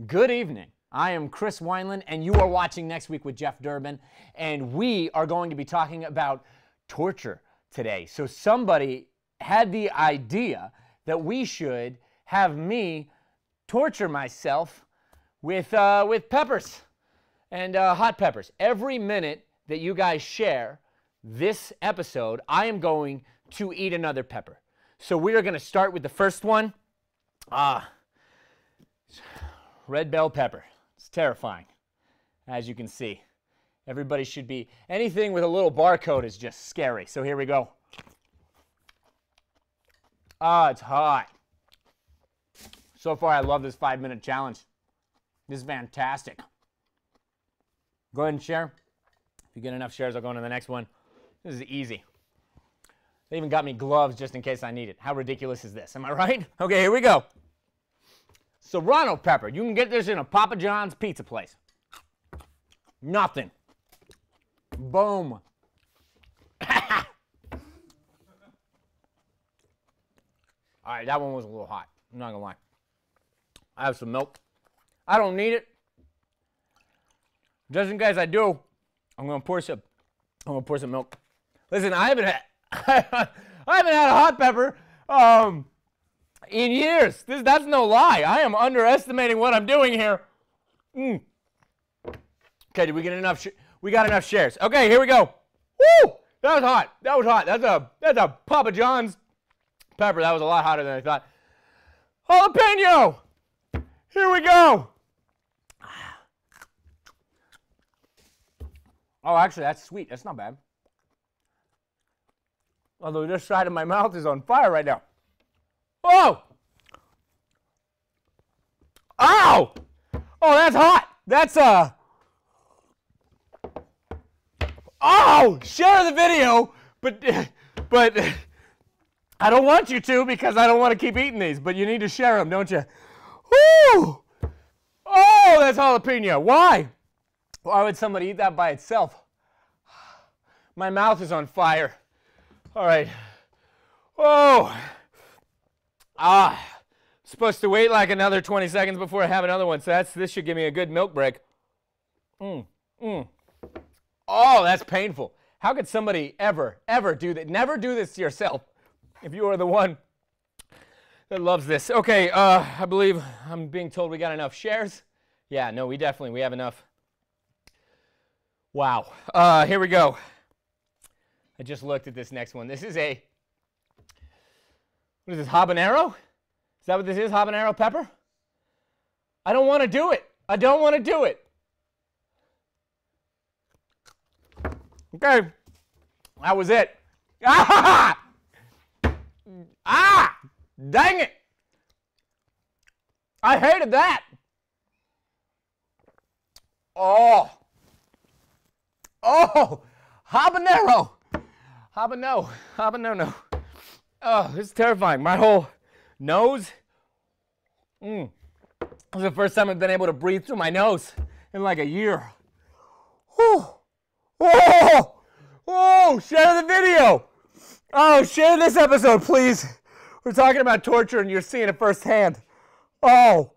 Good evening. I am Chris Wineland, and you are watching Next Week with Jeff Durbin, and we are going to be talking about torture today. So somebody had the idea that we should have me torture myself with peppers and hot peppers. Every minute that you guys share this episode, I am going to eat another pepper. So we are going to start with the first one. Red bell pepper. It's terrifying, as you can see. Everybody should be, anything with a little barcode is just scary. So here we go. It's hot. So far, I love this 5-minute challenge. This is fantastic. Go ahead and share. If you get enough shares, I'll go on to the next one. This is easy. They even got me gloves just in case I need it. How ridiculous is this? Am I right? Okay, here we go. Serrano pepper. You can get this in a Papa John's pizza place. Nothing. Boom. All right, that one was a little hot. I'm not gonna lie. I have some milk. I don't need it. Just in case I do, I'm gonna pour some milk. Listen, I haven't had a hot pepper in years. That's no lie. I am underestimating what I'm doing here. Okay, did we get enough? We got enough shares. Okay, here we go. Woo! That was hot. That was hot. That's a Papa John's pepper. That was a lot hotter than I thought. Jalapeno. Here we go. Oh, actually, that's sweet. That's not bad. Although this side of my mouth is on fire right now. Oh! Ow! Oh, that's hot. That's Oh! Share the video, but I don't want you to because I don't want to keep eating these. But you need to share them, don't you? Woo! Oh, that's jalapeno. Why? Why would somebody eat that by itself? My mouth is on fire. All right. Oh. Supposed to wait like another 20 seconds before I have another one, so this should give me a good milk break. Oh, that's painful. How could somebody ever do that? Never do this to yourself if you are the one that loves this. Okay, I believe I'm being told we got enough shares. Yeah, no, we have enough. Wow. Here we go. I just looked at this next one. This is what is this, habanero? Is that what this is, habanero pepper? I don't want to do it. I don't want to do it. Okay. That was it. Ah! Ah! Dang it. I hated that. Oh. Oh. Habanero. Habanero. Oh, this is terrifying. My whole nose. This is the first time I've been able to breathe through my nose in like a year. Whew. Oh! Oh! Share the video! Oh, share this episode, please. We're talking about torture and you're seeing it firsthand. Oh.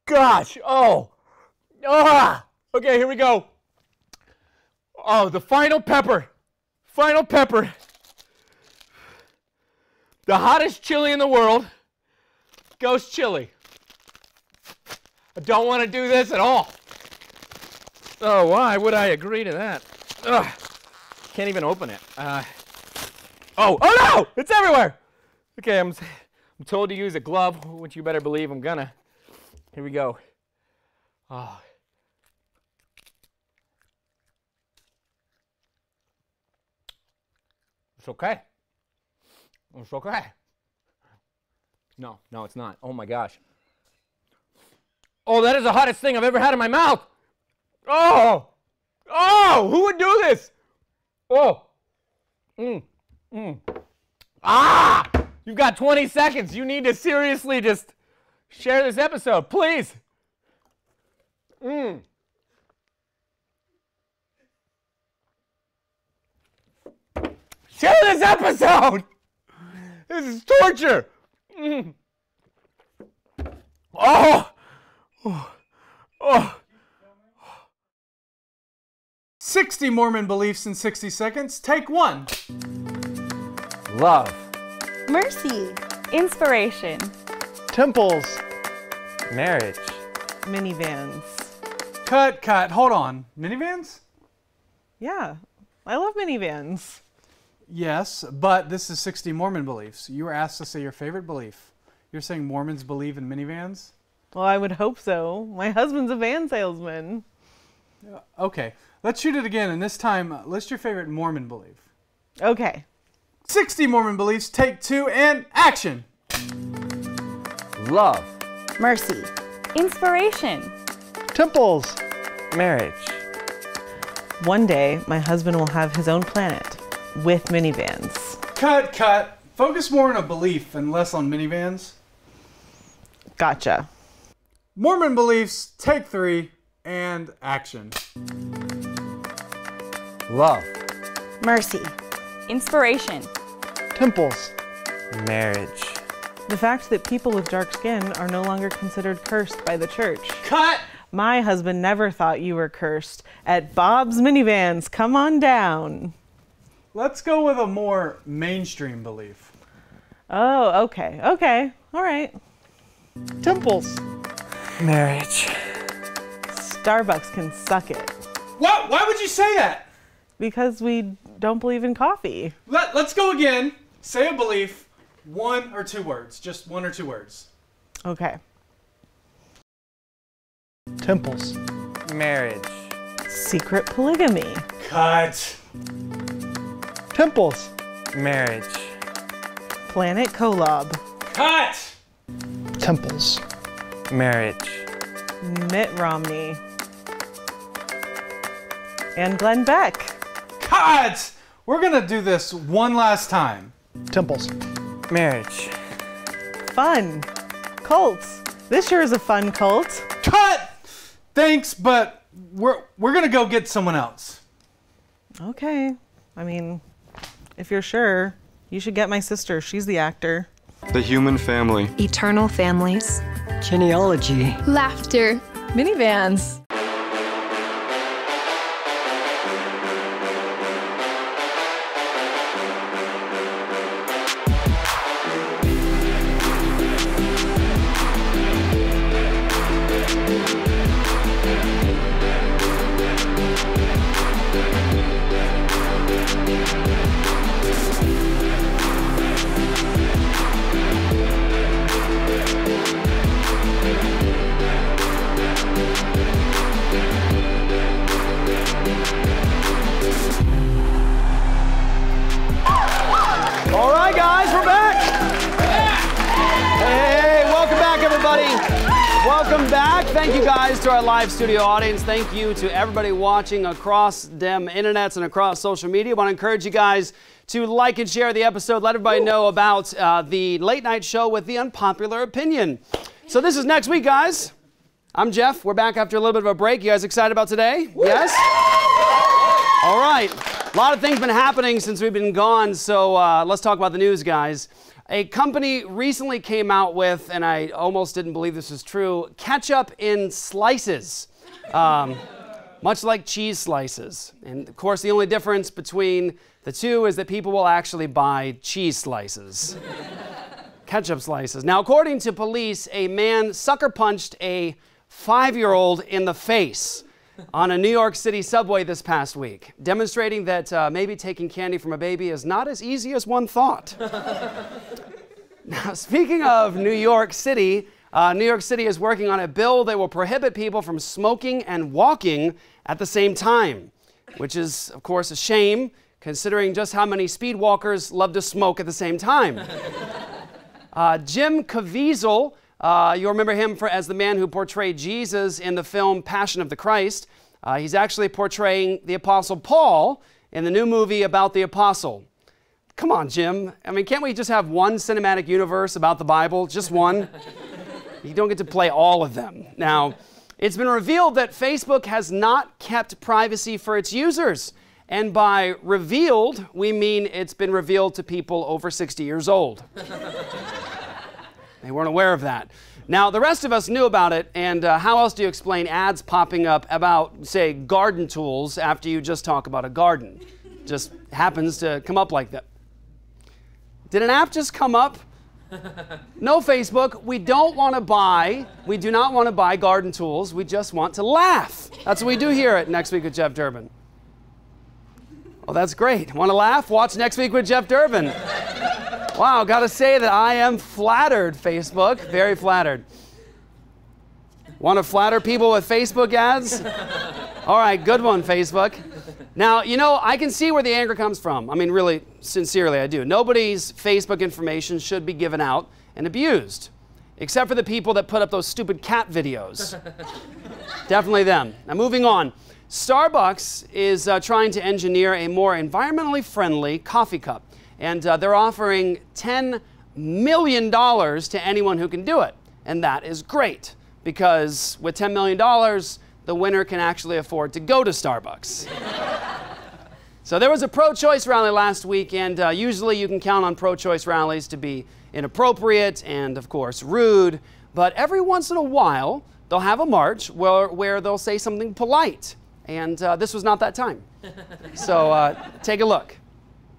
Gosh. Oh. Ah! Okay, here we go. Oh, the final pepper. Final pepper. The hottest chili in the world. Ghost chili. I don't want to do this at all. Oh, why would I agree to that? Ugh. Can't even open it. Oh no! It's everywhere! Okay, I'm told to use a glove, which you better believe I'm gonna. Here we go. Oh. It's okay. It's okay. No, it's not. Oh my gosh. Oh, that is the hottest thing I've ever had in my mouth. Oh! Oh! Who would do this? Oh! Ah! You've got 20 seconds. You need to seriously just share this episode, please. Share this episode! This is torture! Oh! Oh. 60 Mormon beliefs in 60 seconds. Take 1. Love. Mercy. Inspiration. Temples. Marriage. Minivans. Cut. Hold on. Minivans? Yeah, I love minivans. Yes, but this is 60 Mormon beliefs. You were asked to say your favorite belief. You're saying Mormons believe in minivans? Well, I would hope so. My husband's a van salesman. Okay, let's shoot it again, and this time list your favorite Mormon belief. Okay. 60 Mormon beliefs, take 2, and action! Love. Mercy. Inspiration. Temples. Marriage. One day, my husband will have his own planet with minivans. Cut. Focus more on a belief and less on minivans. Gotcha. Mormon beliefs, take 3, and action. Love. Mercy. Inspiration. Temples. Marriage. The fact that people with dark skin are no longer considered cursed by the church. Cut! My husband never thought you were cursed. At Bob's Minivans, come on down. Let's go with a more mainstream belief. Oh, okay. Okay. All right. Temples. Marriage. Starbucks can suck it. What? Why would you say that? Because we don't believe in coffee. Let's go again. Say a belief, 1 or 2 words. Just 1 or 2 words. Okay. Temples. Marriage. Secret polygamy. Cut. Temples. Marriage. Planet Kolob. Cut! Temples. Marriage. Mitt Romney. And Glenn Beck. Cut! We're gonna do this one last time. Temples. Marriage. Fun. Cults. This sure is a fun cult. Cut! Thanks, but we're gonna go get someone else. Okay. I mean, if you're sure, you should get my sister. She's the actor. The Human Family. Eternal Families. Genealogy. Laughter. Minivans. All right, guys, we're back. Hey, welcome back, everybody. Welcome back. Thank you guys to our live studio audience. Thank you to everybody watching across them internets and across social media. I want to encourage you guys to like and share the episode. Let everybody know about the late night show with the unpopular opinion. So this is next week, guys. I'm Jeff. We're back after a little bit of a break. You guys excited about today? Yes? All right. A lot of things been happening since we've been gone, so let's talk about the news, guys. A company recently came out with, and I almost didn't believe this was true, ketchup in slices, much like cheese slices. And of course, the only difference between the two is that people will actually buy cheese slices. Ketchup slices. Now, according to police, a man sucker punched a 5-year-old in the face on a New York City subway this past week, demonstrating that maybe taking candy from a baby is not as easy as one thought. Now, speaking of New York City is working on a bill that will prohibit people from smoking and walking at the same time, which is, of course, a shame, considering just how many speed walkers love to smoke at the same time. Jim Caviezel, you remember him as the man who portrayed Jesus in the film Passion of the Christ. He's actually portraying the Apostle Paul in the new movie about the Apostle. Come on, Jim. I mean, can't we just have one cinematic universe about the Bible? Just one? You don't get to play all of them. Now, it's been revealed that Facebook has not kept privacy for its users. And by revealed, we mean it's been revealed to people over 60 years old. They weren't aware of that. Now, the rest of us knew about it, and how else do you explain ads popping up about, say, garden tools after you just talk about a garden? Just happens to come up like that. Did an app just come up? No, Facebook, we do not want to buy garden tools. We just want to laugh. That's what we do here at Next Week with Jeff Durbin. Oh, that's great. Want to laugh? Watch Next Week with Jeff Durbin. Wow, got to say that I am flattered, Facebook. Very flattered. Want to flatter people with Facebook ads? All right, good one, Facebook. Now, you know, I can see where the anger comes from. I mean, really, sincerely, I do. Nobody's Facebook information should be given out and abused, except for the people that put up those stupid cat videos. Definitely them. Now, moving on. Starbucks is trying to engineer a more environmentally friendly coffee cup. And they're offering $10 million to anyone who can do it. And that is great, because with $10 million, the winner can actually afford to go to Starbucks. So there was a pro-choice rally last week, and usually you can count on pro-choice rallies to be inappropriate and, of course, rude. But every once in a while, they'll have a march where they'll say something polite. And this was not that time. So take a look.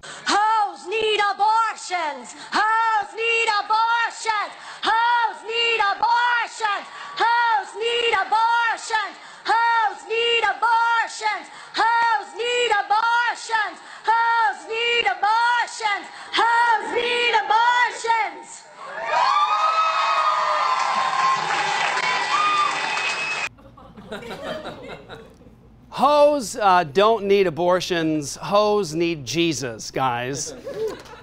Hoes need abortions! Hoes need abortions! Hoes need abortions! Hoes need abortions! Hoes need abortions! Hoes need abortions! Hoes need abortions! Hoes need abortions! Hoes don't need abortions. Hoes need Jesus, guys.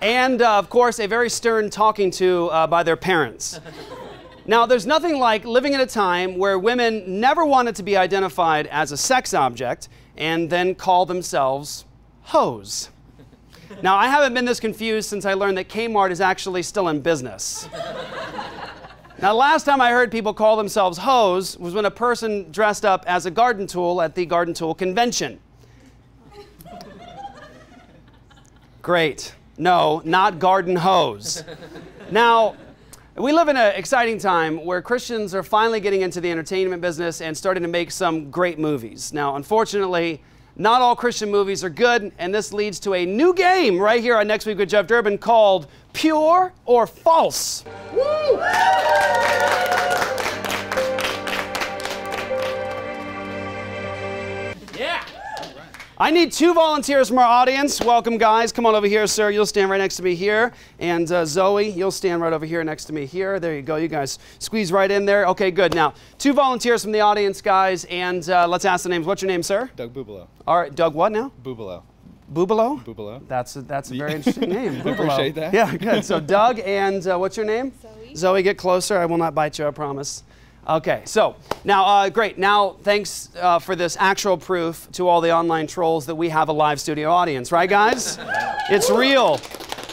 And, of course, a very stern talking to by their parents. Now, there's nothing like living in a time where women never wanted to be identified as a sex object and then call themselves hoes. Now, I haven't been this confused since I learned that Kmart is actually still in business. Now, last time I heard people call themselves hoes was when a person dressed up as a garden tool at the Garden Tool Convention. Great. No, not garden hose. Now, we live in an exciting time where Christians are finally getting into the entertainment business and starting to make some great movies. Now, unfortunately, not all Christian movies are good, and this leads to a new game right here on Next Week with Jeff Durbin called Pure or False. Woo! Yeah. I need 2 volunteers from our audience. Welcome, guys. Come on over here, sir. You'll stand right next to me here. And Zoe, you'll stand right over here next to me here. There you go. You guys squeeze right in there. Okay, good. Now, 2 volunteers from the audience, guys. And let's ask the names. What's your name, sir? Doug Bubalo. All right, Doug what now? Bubalo. Bubalo? Bubalo. That's a very interesting name. I appreciate that. Yeah, good. So Doug, and what's your name? Zoe. Zoe, get closer. I will not bite you, I promise. Okay, so now, great. Now, thanks for this actual proof to all the online trolls that we have a live studio audience, right, guys? It's real.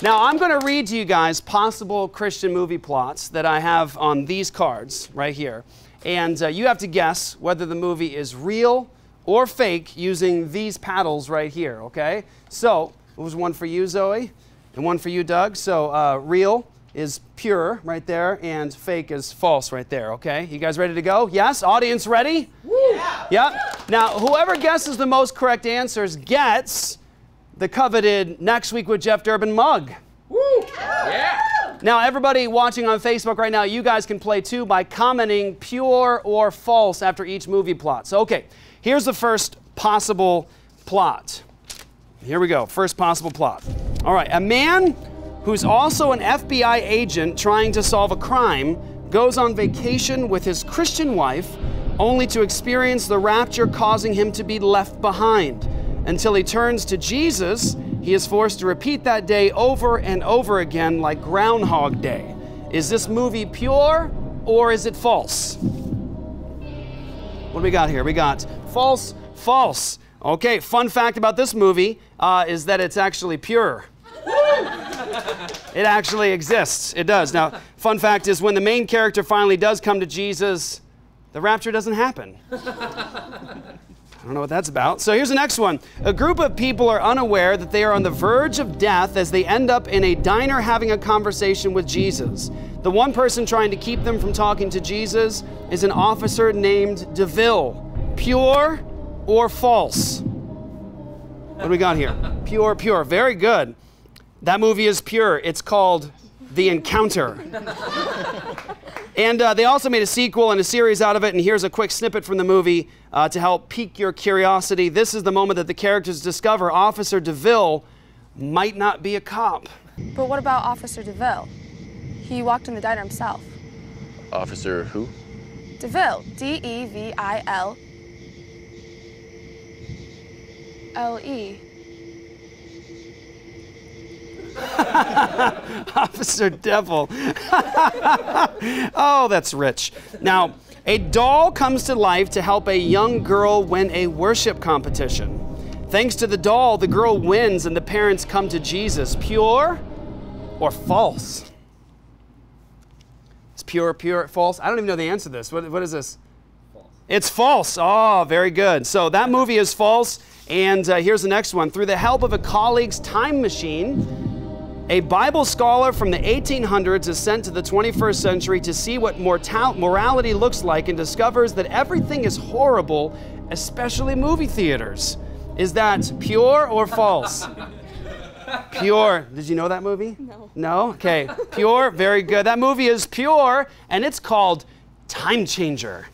Now, I'm going to read to you guys possible Christian movie plots that I have on these cards right here. And you have to guess whether the movie is real or fake using these paddles right here, okay? So, it was one for you, Zoe, and one for you, Doug. So, real is pure right there, and fake is false right there, okay? You guys ready to go? Yes? Audience ready? Yeah. Yep. Now, whoever guesses the most correct answers gets the coveted Next Week with Jeff Durbin mug. Woo! Yeah. Now, everybody watching on Facebook right now, you guys can play too by commenting pure or false after each movie plot. So, okay, here's the first possible plot. Here we go, first possible plot. All right, a man who's also an FBI agent trying to solve a crime goes on vacation with his Christian wife only to experience the rapture causing him to be left behind. Until he turns to Jesus, he is forced to repeat that day over and over again like Groundhog Day. Is this movie pure or is it false? What do we got here? We got false, false. Okay, fun fact about this movie is that it's actually pure. It actually exists. It does. Now, fun fact is when the main character finally does come to Jesus, the rapture doesn't happen. I don't know what that's about. So here's the next one. A group of people are unaware that they are on the verge of death as they end up in a diner having a conversation with Jesus. The one person trying to keep them from talking to Jesus is an officer named DeVille. Pure or false? What do we got here? Pure, pure. Very good. That movie is pure. It's called The Encounter. And they also made a sequel and a series out of it, and here's a quick snippet from the movie to help pique your curiosity. This is the moment that the characters discover Officer DeVille might not be a cop. But what about Officer DeVille? He walked in the diner himself. Officer who? DeVille. D-E-V-I-L-L-E. Officer Devil. Oh, that's rich. Now, a doll comes to life to help a young girl win a worship competition. Thanks to the doll, the girl wins and the parents come to Jesus. Pure or false? It's pure, false? I don't even know the answer to this. What is this? False. It's false. Oh, very good. So that movie is false. And here's the next one. Through the help of a colleague's time machine, a Bible scholar from the 1800s is sent to the 21st century to see what morality looks like and discovers that everything is horrible, especially movie theaters. Is that pure or false? Pure. Did you know that movie? No. No? Okay. Pure. Very good. That movie is pure, and it's called Time Changer.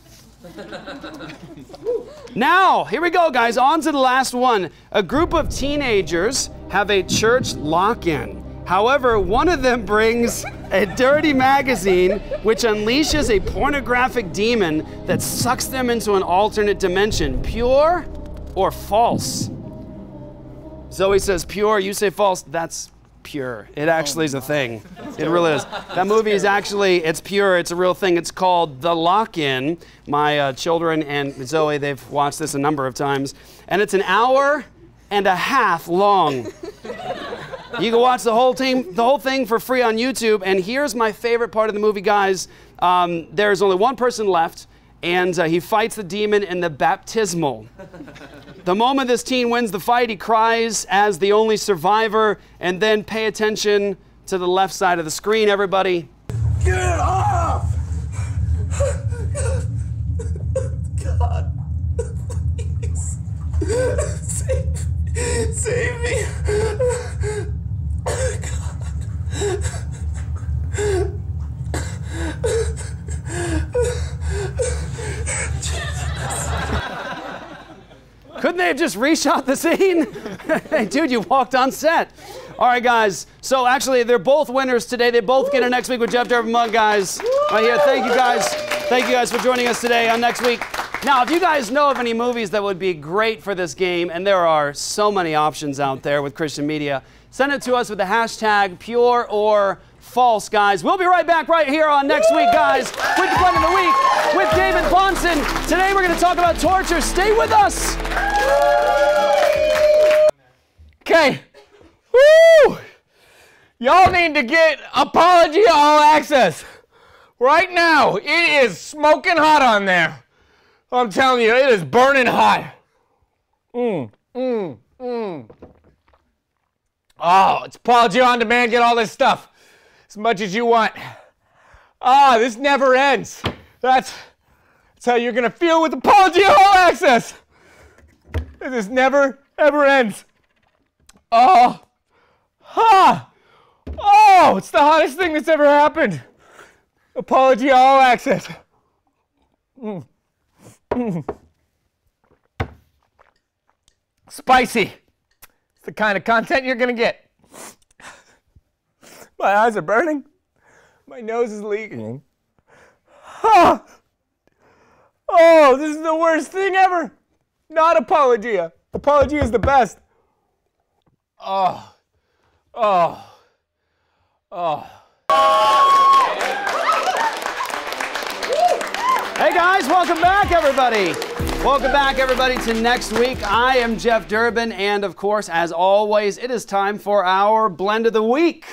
Now, here we go, guys. On to the last one. A group of teenagers have a church lock-in. However, one of them brings a dirty magazine which unleashes a pornographic demon that sucks them into an alternate dimension. Pure or false? Zoe says pure, you say false. That's pure. It actually is a thing. It really is. That movie is actually, it's pure, it's a real thing. It's called The Lock-In. My children and Zoe, they've watched this a number of times. And it's an hour and a half long. You can watch the whole thing for free on YouTube. And here's my favorite part of the movie, guys. There's only one person left, and he fights the demon in the baptismal. The moment this teen wins the fight, he cries as the only survivor. And then pay attention to the left side of the screen, everybody. Get off! God, please. Save me. Couldn't they have just reshot the scene? Hey, dude, you walked on set. All right, guys. So actually, they're both winners today. They both get a Next Week with Jeff Durbin mug, guys. Right here. Thank you, guys. Thank you, guys, for joining us today on Next Week. Now, if you guys know of any movies that would be great for this game, and there are so many options out there with Christian media, send it to us with the hashtag pure or false, guys. We'll be right back right here on Next Week, guys, with the Blend of the Week with David Bahnsen. Today, we're going to talk about torture. Stay with us. Okay. Woo! Y'all need to get Apology All Access. Right now, it is smoking hot on there. I'm telling you, it is burning hot. Oh, it's Apology On Demand. Get all this stuff as much as you want. This never ends. That's how you're going to feel with Apology All Access. This never, ever ends. Oh, it's the hottest thing that's ever happened. Apology All Access. Spicy. It's the kind of content you're gonna get. My eyes are burning. My nose is leaking. Oh, this is the worst thing ever. Not Apologia. Apologia is the best. Hey guys, welcome back everybody. Welcome back everybody to Next Week. I am Jeff Durbin, and of course, as always, it is time for our Blend of the Week.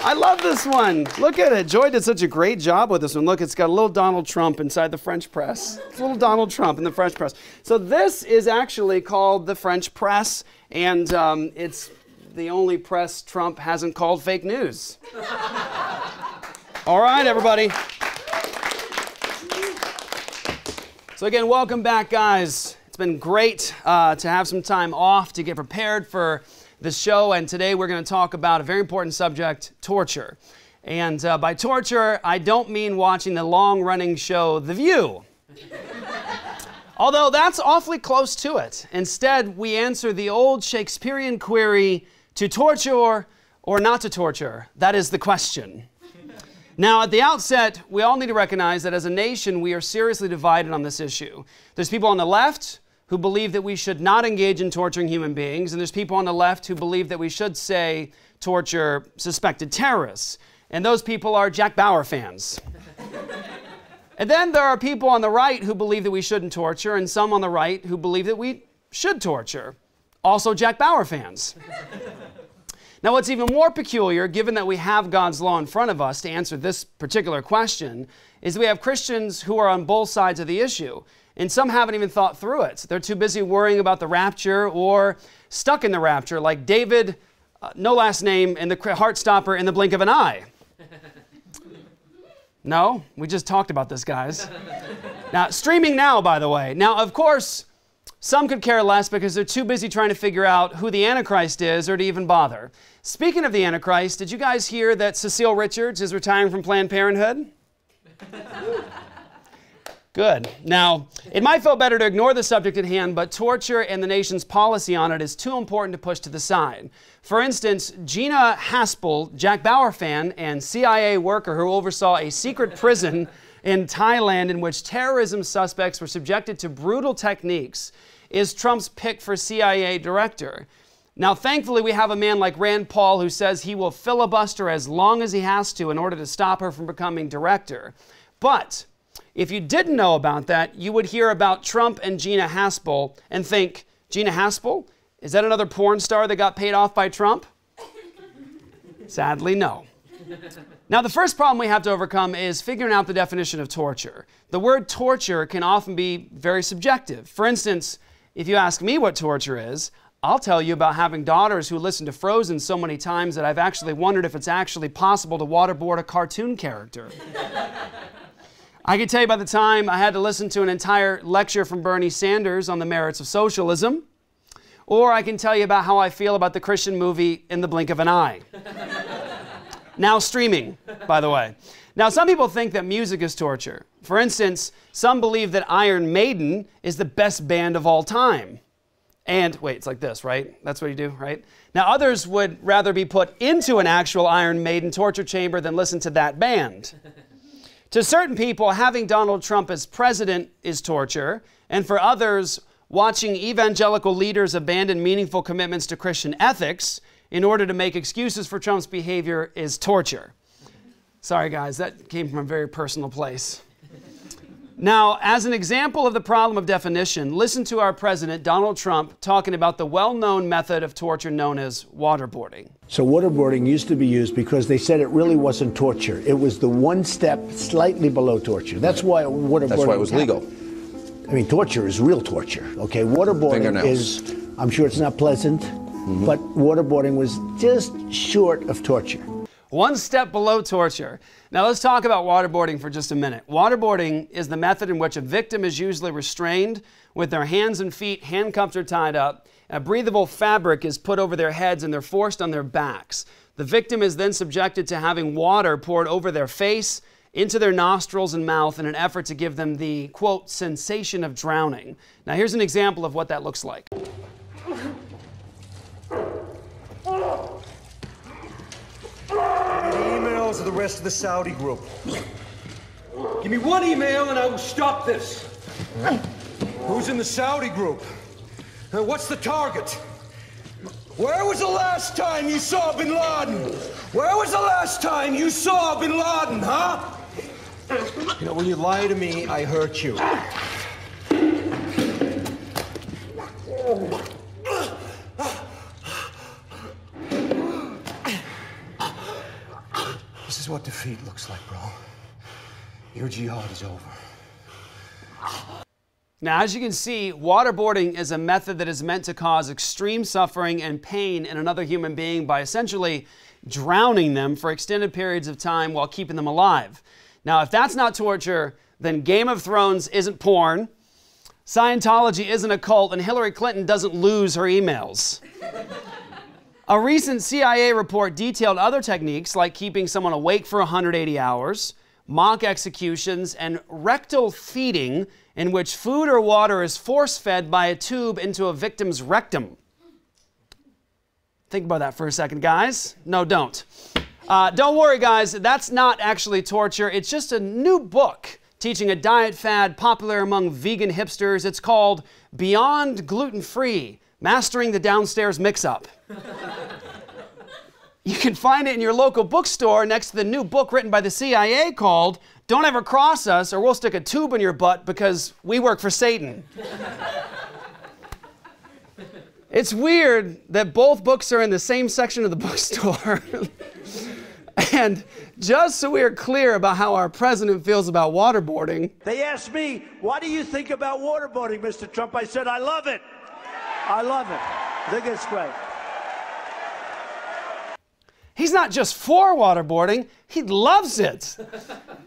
I love this one. Look at it. Joy did such a great job with this one. Look, it's got a little Donald Trump inside the French press. It's a little Donald Trump in the French press. So this is actually called the French press, and it's the only press Trump hasn't called fake news. All right, everybody. So again, welcome back, guys. It's been great to have some time off to get prepared for this show, and today we're going to talk about a very important subject, torture. And by torture, I don't mean watching the long-running show The View. Although that's awfully close to it. Instead, we answer the old Shakespearean query, to torture or not to torture? That is the question. Now, at the outset, we all need to recognize that as a nation, we are seriously divided on this issue. There's people on the left who believe that we should not engage in torturing human beings, and there's people on the left who believe that we should say torture suspected terrorists. And those people are Jack Bauer fans. And then there are people on the right who believe that we shouldn't torture, and some on the right who believe that we should torture. Also Jack Bauer fans. Now, what's even more peculiar, given that we have God's law in front of us to answer this particular question, is that we have Christians who are on both sides of the issue. And some haven't even thought through it. They're too busy worrying about the rapture or stuck in the rapture, like David, no last name, and the Heartstopper in the blink of an eye. No? We just talked about this, guys. Now, streaming now, by the way. Now, of course, some could care less because they're too busy trying to figure out who the Antichrist is or to even bother. Speaking of the Antichrist, did you guys hear that Cecile Richards is retiring from Planned Parenthood? Good. Now, it might feel better to ignore the subject at hand, but torture and the nation's policy on it is too important to push to the side. For instance, Gina Haspel, Jack Bauer fan and CIA worker who oversaw a secret prison in Thailand in which terrorism suspects were subjected to brutal techniques, is Trump's pick for CIA director. Now, thankfully, we have a man like Rand Paul who says he will filibuster as long as he has to in order to stop her from becoming director. But if you didn't know about that, you would hear about Trump and Gina Haspel and think, Gina Haspel? Is that another porn star that got paid off by Trump? Sadly, no. Now, the first problem we have to overcome is figuring out the definition of torture. The word torture can often be very subjective. For instance, if you ask me what torture is, I'll tell you about having daughters who listen to Frozen so many times that I've actually wondered if it's actually possible to waterboard a cartoon character. I can tell you by the time I had to listen to an entire lecture from Bernie Sanders on the merits of socialism, or I can tell you about how I feel about the Christian movie In the Blink of an Eye. Now streaming, by the way. Now, some people think that music is torture. For instance, some believe that Iron Maiden is the best band of all time. And, wait, it's like this, right? That's what you do, right? Now, others would rather be put into an actual Iron Maiden torture chamber than listen to that band. To certain people, having Donald Trump as president is torture, and for others, watching evangelical leaders abandon meaningful commitments to Christian ethics in order to make excuses for Trump's behavior is torture. Sorry, guys, that came from a very personal place. Now, as an example of the problem of definition, listen to our president, Donald Trump, talking about the well-known method of torture known as waterboarding. So waterboarding used to be used because they said it really wasn't torture. It was the one step slightly below torture. That's why waterboarding. That's why it was legal. I mean, torture is real torture. Okay, waterboarding is, I'm sure it's not pleasant, but waterboarding was just short of torture. One step below torture. Now let's talk about waterboarding for just a minute. Waterboarding is the method in which a victim is usually restrained with their hands and feet handcuffed or tied up. A breathable fabric is put over their heads and they're forced on their backs. The victim is then subjected to having water poured over their face, into their nostrils and mouth in an effort to give them the, quote, sensation of drowning. Now here's an example of what that looks like. Emails of the rest of the Saudi group. Give me one email and I will stop this. Who's in the Saudi group? What's the target? Where was the last time you saw Bin Laden? Where was the last time you saw Bin Laden, huh? You know, when you lie to me, I hurt you. what defeat looks like, bro. Your jihad is over. Now, as you can see, waterboarding is a method that is meant to cause extreme suffering and pain in another human being by essentially drowning them for extended periods of time while keeping them alive. Now, if that's not torture, then Game of Thrones isn't porn, Scientology isn't a cult, and Hillary Clinton doesn't lose her emails. A recent CIA report detailed other techniques like keeping someone awake for 180 hours, mock executions, and rectal feeding, in which food or water is force-fed by a tube into a victim's rectum. Think about that for a second, guys. No, don't. Don't worry, guys. That's not actually torture. It's just a new book teaching a diet fad popular among vegan hipsters. It's called Beyond Gluten-Free, Mastering the Downstairs Mix-Up. You can find it in your local bookstore next to the new book written by the CIA called Don't Ever Cross Us or We'll Stick a Tube in Your Butt Because We Work for Satan. It's weird that both books are in the same section of the bookstore. And just so we're clear about how our president feels about waterboarding. They asked me, what do you think about waterboarding, Mr. Trump? I said, I love it. I love it. I think it's great. He's not just for waterboarding, he loves it.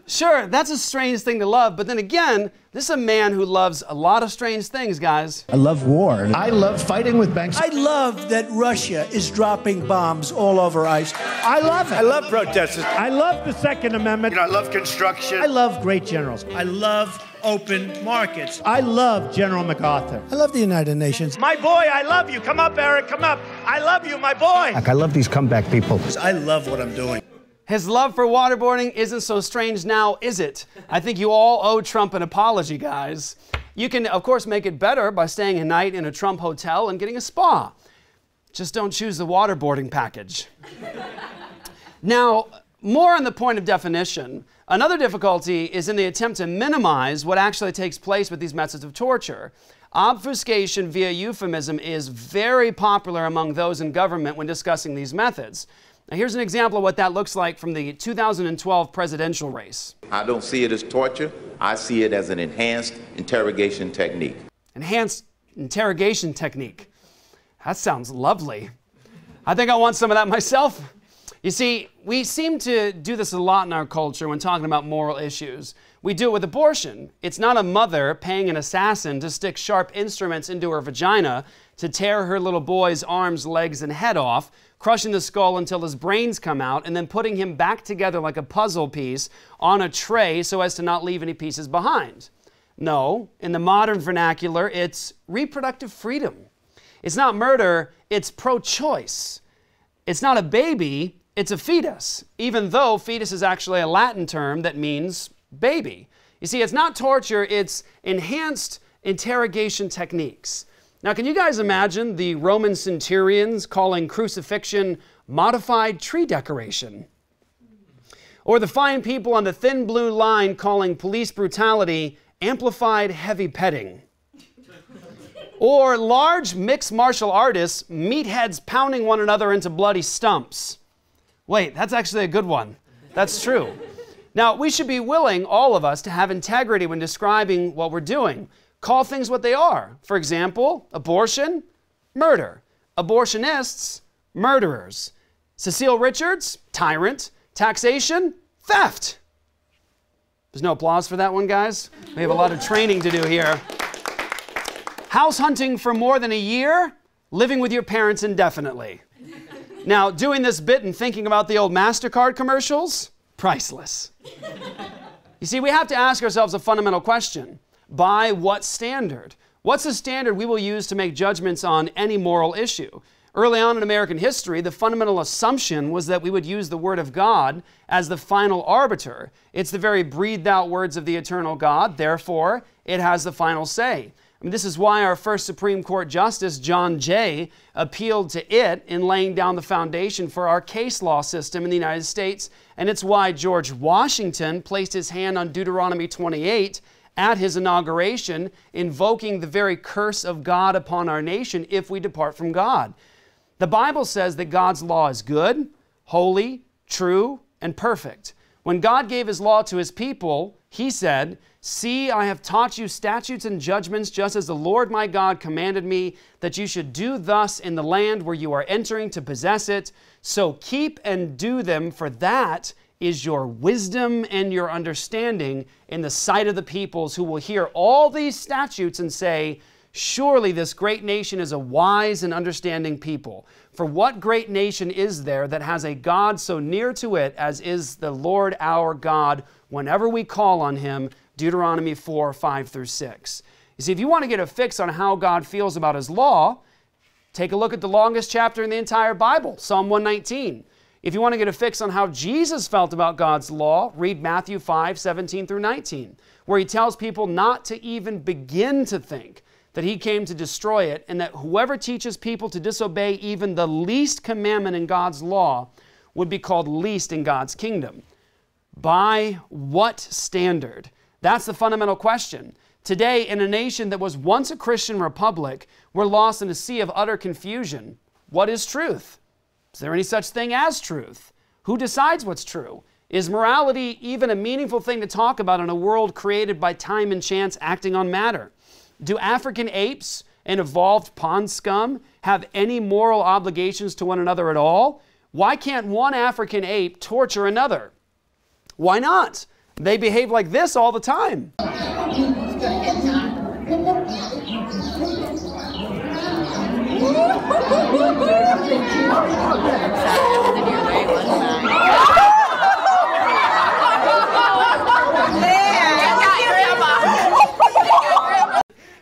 Sure, that's a strange thing to love, but then again, this is a man who loves a lot of strange things, guys. I love war. I love fighting with banks. I love that Russia is dropping bombs all over ice. I love it. I love protesters. I love the Second Amendment. I love construction. I love great generals. I love open markets. I love General MacArthur. I love the United Nations. My boy, I love you. Come up, Eric, come up. I love you, my boy. I love these comeback people. I love what I'm doing. His love for waterboarding isn't so strange now, is it? I think you all owe Trump an apology, guys. You can, of course, make it better by staying a night in a Trump hotel and getting a spa. Just don't choose the waterboarding package. Now, more on the point of definition, another difficulty is in the attempt to minimize what actually takes place with these methods of torture. Obfuscation via euphemism is very popular among those in government when discussing these methods. Now, here's an example of what that looks like from the 2012 presidential race. I don't see it as torture. I see it as an enhanced interrogation technique. Enhanced interrogation technique. That sounds lovely. I think I want some of that myself. You see, we seem to do this a lot in our culture when talking about moral issues. We do it with abortion. It's not a mother paying an assassin to stick sharp instruments into her vagina to tear her little boy's arms, legs, and head off, crushing the skull until his brains come out, and then putting him back together like a puzzle piece on a tray so as to not leave any pieces behind. No, in the modern vernacular, it's reproductive freedom. It's not murder, it's pro-choice. It's not a baby, it's a fetus, even though fetus is actually a Latin term that means baby. You see, it's not torture, it's enhanced interrogation techniques. Now, can you guys imagine the Roman centurions calling crucifixion modified tree decoration? Or the fine people on the thin blue line calling police brutality amplified heavy petting? Or large mixed martial artists, meatheads pounding one another into bloody stumps? Wait, that's actually a good one. That's true. Now, we should be willing, all of us, to have integrity when describing what we're doing. Call things what they are. For example, abortion, murder. Abortionists, murderers. Cecile Richards, tyrant. Taxation, theft. There's no applause for that one, guys. We have a lot of training to do here. House hunting for more than a year, living with your parents indefinitely. Now, doing this bit and thinking about the old MasterCard commercials, priceless. You see, we have to ask ourselves a fundamental question. By what standard? What's the standard we will use to make judgments on any moral issue? Early on in American history, the fundamental assumption was that we would use the Word of God as the final arbiter. It's the very breathed out words of the eternal God, therefore, it has the final say. This is why our first Supreme Court Justice, John Jay, appealed to it in laying down the foundation for our case law system in the United States, and it's why George Washington placed his hand on Deuteronomy 28 at his inauguration, invoking the very curse of God upon our nation if we depart from God. The Bible says that God's law is good, holy, true, and perfect. When God gave his law to his people, he said, "See, I have taught you statutes and judgments, just as the Lord my God commanded me, that you should do thus in the land where you are entering to possess it. So keep and do them, for that is your wisdom and your understanding in the sight of the peoples, who will hear all these statutes and say, surely this great nation is a wise and understanding people. For what great nation is there that has a God so near to it as is the Lord our God whenever we call on him?" Deuteronomy 4, 5 through 6. You see, if you want to get a fix on how God feels about his law, take a look at the longest chapter in the entire Bible, Psalm 119. If you want to get a fix on how Jesus felt about God's law, read Matthew 5, 17 through 19, where he tells people not to even begin to think that he came to destroy it, and that whoever teaches people to disobey even the least commandment in God's law would be called least in God's kingdom. By what standard? That's the fundamental question. Today, in a nation that was once a Christian republic, we're lost in a sea of utter confusion. What is truth? Is there any such thing as truth? Who decides what's true? Is morality even a meaningful thing to talk about in a world created by time and chance acting on matter? Do African apes and evolved pond scum have any moral obligations to one another at all? Why can't one African ape torture another? Why not? They behave like this all the time.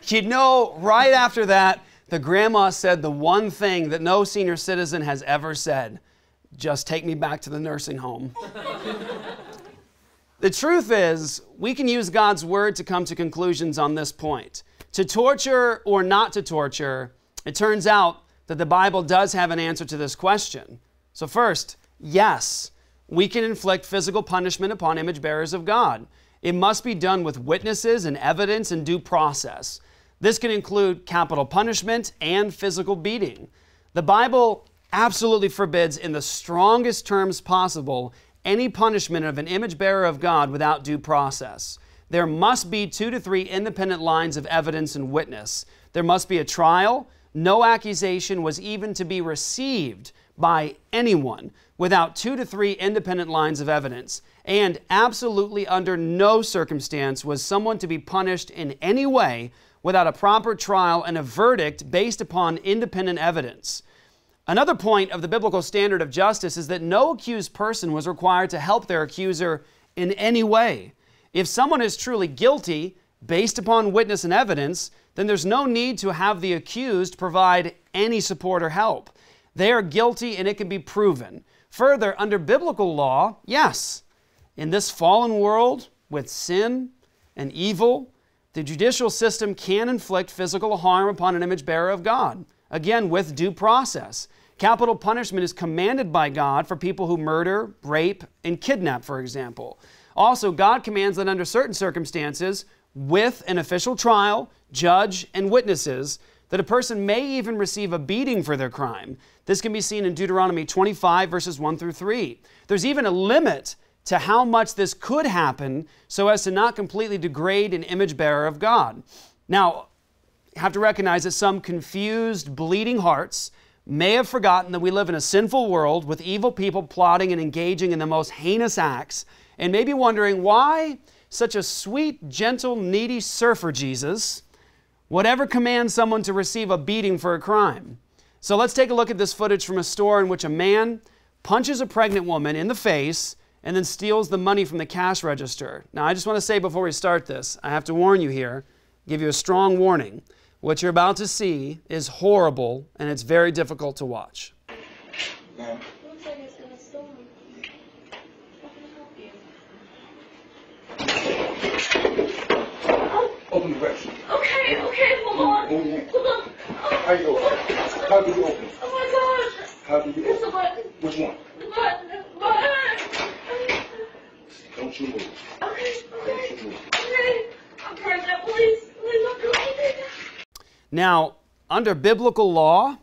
You know, right after that, the grandma said the one thing that no senior citizen has ever said: just take me back to the nursing home. The truth is, we can use God's word to come to conclusions on this point. To torture or not to torture, it turns out that the Bible does have an answer to this question. So first, yes, we can inflict physical punishment upon image bearers of God. It must be done with witnesses and evidence and due process. This can include capital punishment and physical beating. The Bible absolutely forbids, in the strongest terms possible, any punishment of an image bearer of God without due process. There must be 2 to 3 independent lines of evidence and witness. There must be a trial. No accusation was even to be received by anyone without 2 to 3 independent lines of evidence. And absolutely under no circumstance was someone to be punished in any way without a proper trial and a verdict based upon independent evidence. Another point of the biblical standard of justice is that no accused person was required to help their accuser in any way. If someone is truly guilty, based upon witness and evidence, then there's no need to have the accused provide any support or help. They are guilty and it can be proven. Further, under biblical law, yes, in this fallen world with sin and evil, the judicial system can inflict physical harm upon an image bearer of God. Again, with due process. Capital punishment is commanded by God for people who murder, rape, and kidnap, for example. Also, God commands that under certain circumstances, with an official trial, judge, and witnesses, that a person may even receive a beating for their crime. This can be seen in Deuteronomy 25, verses 1 through 3. There's even a limit to how much this could happen so as to not completely degrade an image bearer of God. Now, you have to recognize that some confused, bleeding hearts may have forgotten that we live in a sinful world with evil people plotting and engaging in the most heinous acts, and may be wondering why such a sweet, gentle, needy surfer Jesus would ever command someone to receive a beating for a crime. So let's take a look at this footage from a store in which a man punches a pregnant woman in the face and then steals the money from the cash register. Now, I just want to say before we start this, I have to warn you here, give you a strong warning. What you're about to see is horrible, and it's very difficult to watch. Mom. Looks like it's gonna storm. Open the rest. Okay, hold on. Hold on. How you open? How do you open? Oh my gosh. How do you open? It's a button. Which one? The button. Don't you move. Okay. Don't you move. Okay. I'm pregnant. Please don't do anything. Now, under biblical law,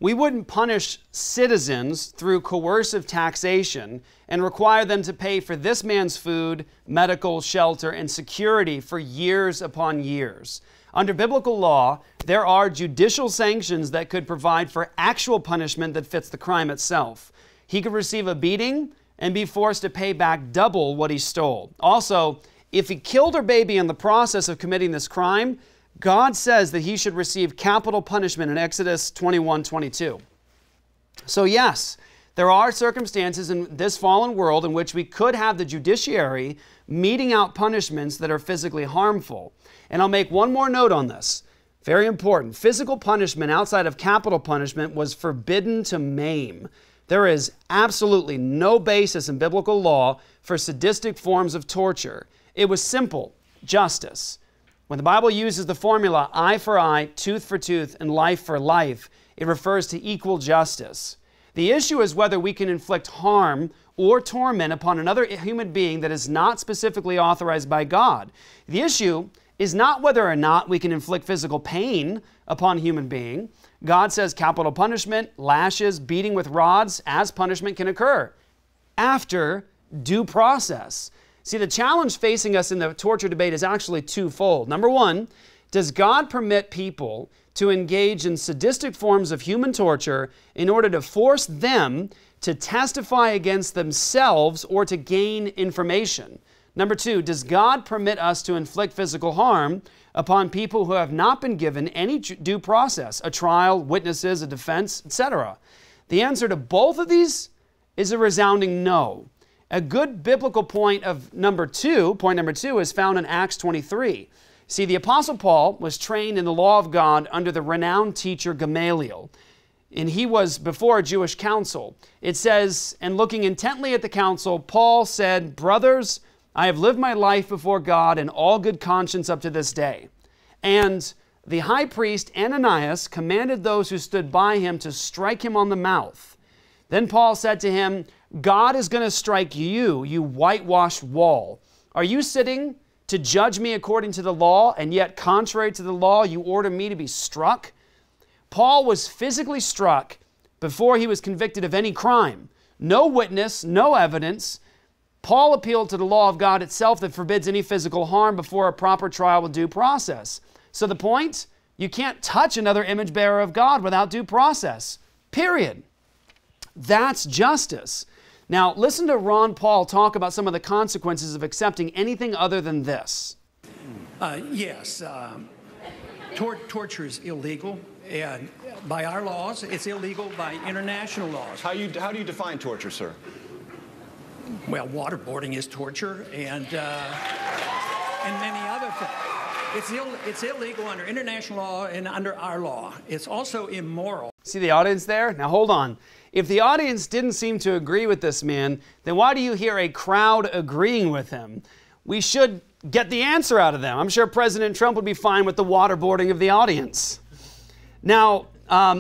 We wouldn't punish citizens through coercive taxation and require them to pay for this man's food, medical, shelter, and security for years upon years. Under biblical law, there are judicial sanctions that could provide for actual punishment that fits the crime itself. He could receive a beating and be forced to pay back double what he stole. Also, if he killed her baby in the process of committing this crime, God says that he should receive capital punishment in Exodus 21:22. So yes, there are circumstances in this fallen world in which we could have the judiciary meting out punishments that are physically harmful. And I'll make one more note on this. Very important. Physical punishment outside of capital punishment was forbidden to maim. There is absolutely no basis in biblical law for sadistic forms of torture. It was simple justice. When the Bible uses the formula eye for eye, tooth for tooth, and life for life, it refers to equal justice. The issue is whether we can inflict harm or torment upon another human being that is not specifically authorized by God. The issue is not whether or not we can inflict physical pain upon a human being. God says capital punishment, lashes, beating with rods as punishment can occur after due process. See, the challenge facing us in the torture debate is actually twofold. Number one, does God permit people to engage in sadistic forms of human torture in order to force them to testify against themselves or to gain information? Number two, does God permit us to inflict physical harm upon people who have not been given any due process, a trial, witnesses, a defense, etc.? The answer to both of these is a resounding no. A good biblical point number two is found in Acts 23. See, the Apostle Paul was trained in the law of God under the renowned teacher Gamaliel, and he was before a Jewish council. It says, and looking intently at the council, Paul said, "Brothers, I have lived my life before God in all good conscience up to this day." And the high priest Ananias commanded those who stood by him to strike him on the mouth. Then Paul said to him, "God is going to strike you, you whitewashed wall. Are you sitting to judge me according to the law, and yet contrary to the law you order me to be struck?" Paul was physically struck before he was convicted of any crime. No witness, no evidence. Paul appealed to the law of God itself that forbids any physical harm before a proper trial with due process. So the point? You can't touch another image bearer of God without due process. Period. That's justice. Now, listen to Ron Paul talk about some of the consequences of accepting anything other than this. Yes, torture is illegal, and by our laws, it's illegal by international laws. How do you define torture, sir? Well, waterboarding is torture, and many other things. It's illegal under international law and under our law. It's also immoral. See the audience there? Now hold on. If the audience didn't seem to agree with this man, then why do you hear a crowd agreeing with him? We should get the answer out of them. I'm sure President Trump would be fine with the waterboarding of the audience. Now,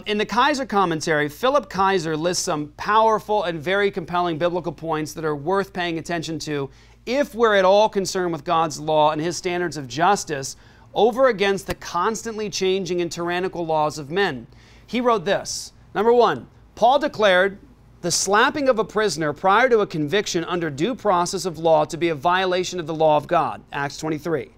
in the Kaiser commentary, Philip Kaiser lists some powerful and very compelling biblical points that are worth paying attention to if we're at all concerned with God's law and his standards of justice over against the constantly changing and tyrannical laws of men. He wrote this. Number one, Paul declared the slapping of a prisoner prior to a conviction under due process of law to be a violation of the law of God, Acts 23.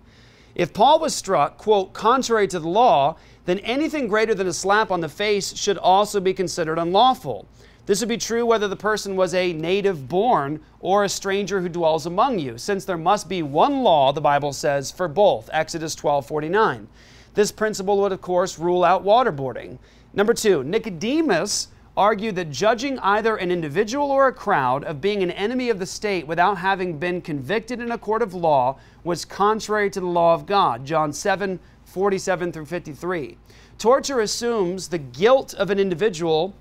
If Paul was struck, quote, contrary to the law, then anything greater than a slap on the face should also be considered unlawful. This would be true whether the person was a native born or a stranger who dwells among you, since there must be one law, the Bible says, for both, Exodus 12:49. This principle would, of course, rule out waterboarding. Number two, Nicodemus argued that judging either an individual or a crowd of being an enemy of the state without having been convicted in a court of law was contrary to the law of God, John 7:47 through 53. Torture assumes the guilt of an individual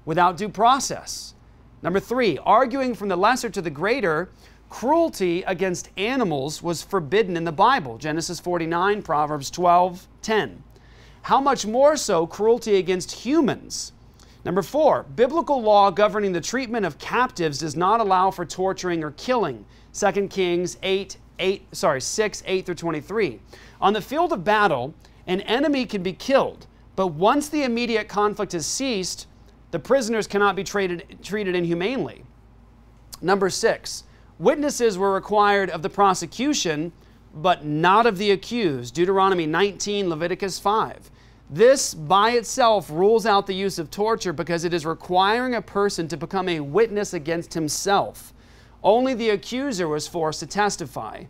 without due process. Number three, arguing from the lesser to the greater, cruelty against animals was forbidden in the Bible, Genesis 49, Proverbs 12:10. How much more so cruelty against humans? Number four, biblical law governing the treatment of captives does not allow for torturing or killing. 2 Kings 6:8 through 23. On the field of battle, an enemy can be killed, But once the immediate conflict has ceased, the prisoners cannot be treated inhumanely. Number 6, witnesses were required of the prosecution, but not of the accused. Deuteronomy 19, Leviticus 5. This by itself rules out the use of torture because it is requiring a person to become a witness against himself. Only the accuser was forced to testify.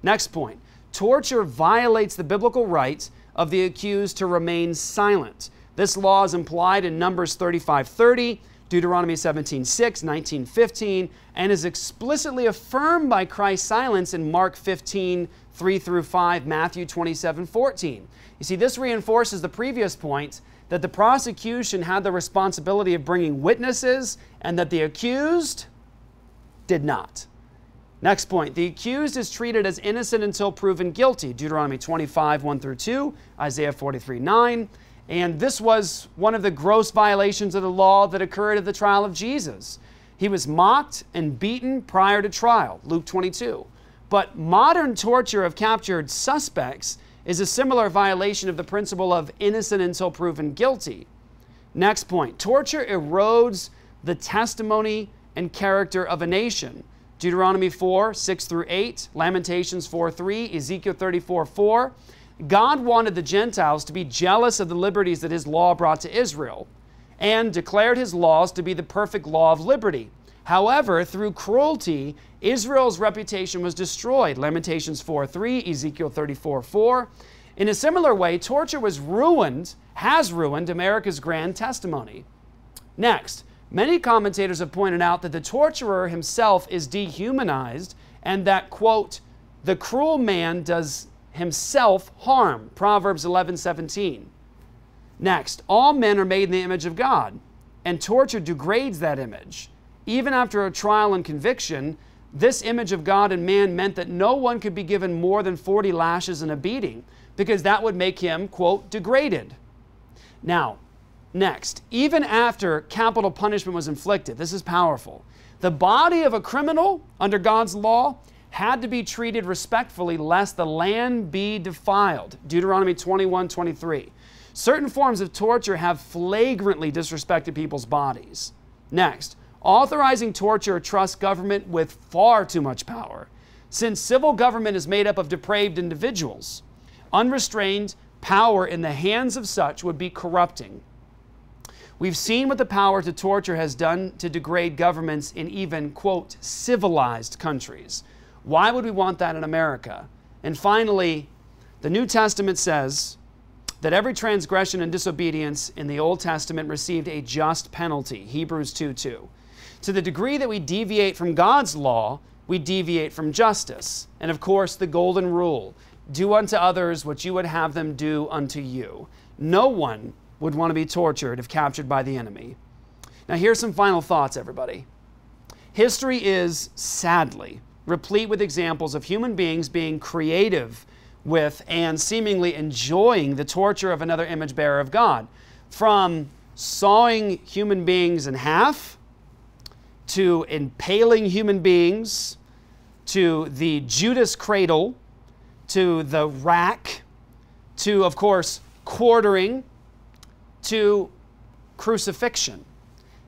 Next point, torture violates the biblical right of the accused to remain silent. This law is implied in Numbers 35:30, Deuteronomy 17:6, 19:15, and is explicitly affirmed by Christ's silence in Mark 15:3-5, Matthew 27:14. You see, this reinforces the previous point that the prosecution had the responsibility of bringing witnesses and that the accused did not. Next point, the accused is treated as innocent until proven guilty. Deuteronomy 25:1-2, Isaiah 43:9. And this was one of the gross violations of the law that occurred at the trial of Jesus. He was mocked and beaten prior to trial, Luke 22. But modern torture of captured suspects is a similar violation of the principle of innocent until proven guilty. Next point, torture erodes the testimony and character of a nation. Deuteronomy 4:6-8, Lamentations 4:3, Ezekiel 34:4. God wanted the Gentiles to be jealous of the liberties that his law brought to Israel and declared his laws to be the perfect law of liberty. However, through cruelty, Israel's reputation was destroyed. Lamentations 4:3, Ezekiel 34:4. In a similar way, torture has ruined America's grand testimony. Next, many commentators have pointed out that the torturer himself is dehumanized and that, quote, the cruel man does himself harm. Proverbs 11:17. Next, all men are made in the image of God, and torture degrades that image. Even after a trial and conviction, this image of God and man meant that no one could be given more than 40 lashes and a beating, because that would make him, quote, degraded. Now, next, even after capital punishment was inflicted, this is powerful, the body of a criminal under God's law had to be treated respectfully lest the land be defiled. Deuteronomy 21:23. Certain forms of torture have flagrantly disrespected people's bodies. Next, authorizing torture trusts government with far too much power. Since civil government is made up of depraved individuals, unrestrained power in the hands of such would be corrupting. We've seen what the power to torture has done to degrade governments in even, quote, civilized countries. Why would we want that in America? And finally, the New Testament says that every transgression and disobedience in the Old Testament received a just penalty, Hebrews 2:2. To the degree that we deviate from God's law, we deviate from justice. And of course, the golden rule, do unto others what you would have them do unto you. No one would want to be tortured if captured by the enemy. Now here's some final thoughts, everybody. History is, sadly, replete with examples of human beings being creative with and seemingly enjoying the torture of another image bearer of God. From sawing human beings in half, to impaling human beings, to the Judas cradle, to the rack, to, of course, quartering, to crucifixion.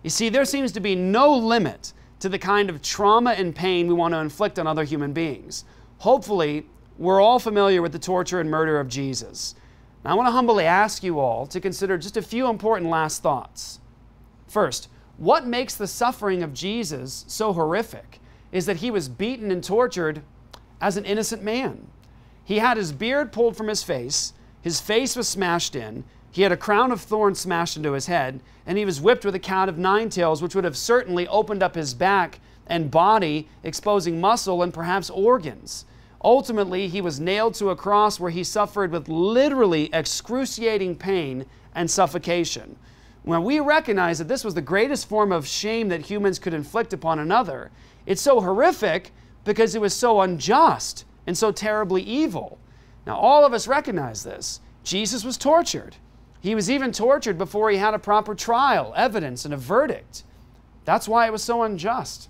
You see, there seems to be no limit to the kind of trauma and pain we want to inflict on other human beings. Hopefully, we're all familiar with the torture and murder of Jesus. Now, I want to humbly ask you all to consider just a few important last thoughts. First, what makes the suffering of Jesus so horrific is that he was beaten and tortured as an innocent man. He had his beard pulled from his face was smashed in, he had a crown of thorns smashed into his head, and he was whipped with a cat of nine tails, which would have certainly opened up his back and body, exposing muscle and perhaps organs. Ultimately, he was nailed to a cross where he suffered with literally excruciating pain and suffocation. When we recognize that this was the greatest form of shame that humans could inflict upon another, it's so horrific because it was so unjust and so terribly evil. Now, all of us recognize this. Jesus was tortured. He was even tortured before he had a proper trial, evidence, and a verdict. That's why it was so unjust.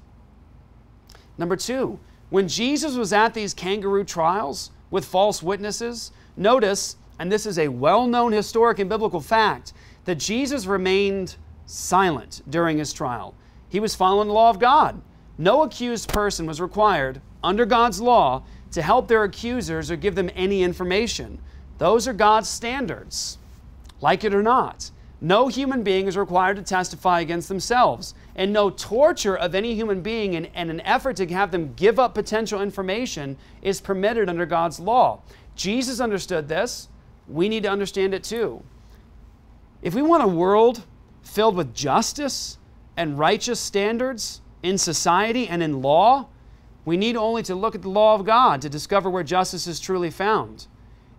Number two, when Jesus was at these kangaroo trials with false witnesses, notice and this is a well-known historic and biblical fact, that Jesus remained silent during his trial. He was following the law of God. No accused person was required, under God's law, to help their accusers or give them any information. Those are God's standards. Like it or not, no human being is required to testify against themselves, and no torture of any human being in an effort to have them give up potential information is permitted under God's law. Jesus understood this. We need to understand it too. If we want a world filled with justice and righteous standards in society and in law, we need only to look at the law of God to discover where justice is truly found.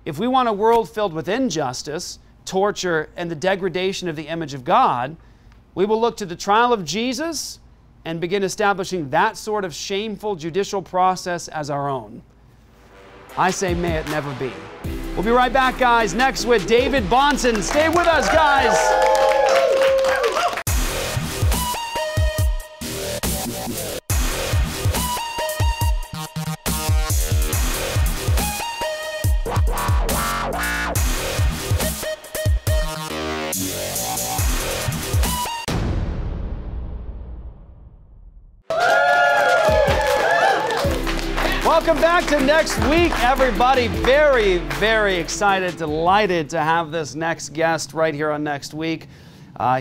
If we want a world filled with injustice, torture, and the degradation of the image of God, we will look to the trial of Jesus and begin establishing that sort of shameful judicial process as our own. I say, may it never be. We'll be right back, guys, next with David Bahnsen. Stay with us, guys. Welcome back to Next Week, everybody. Very, very excited, delighted to have this next guest right here on Next Week.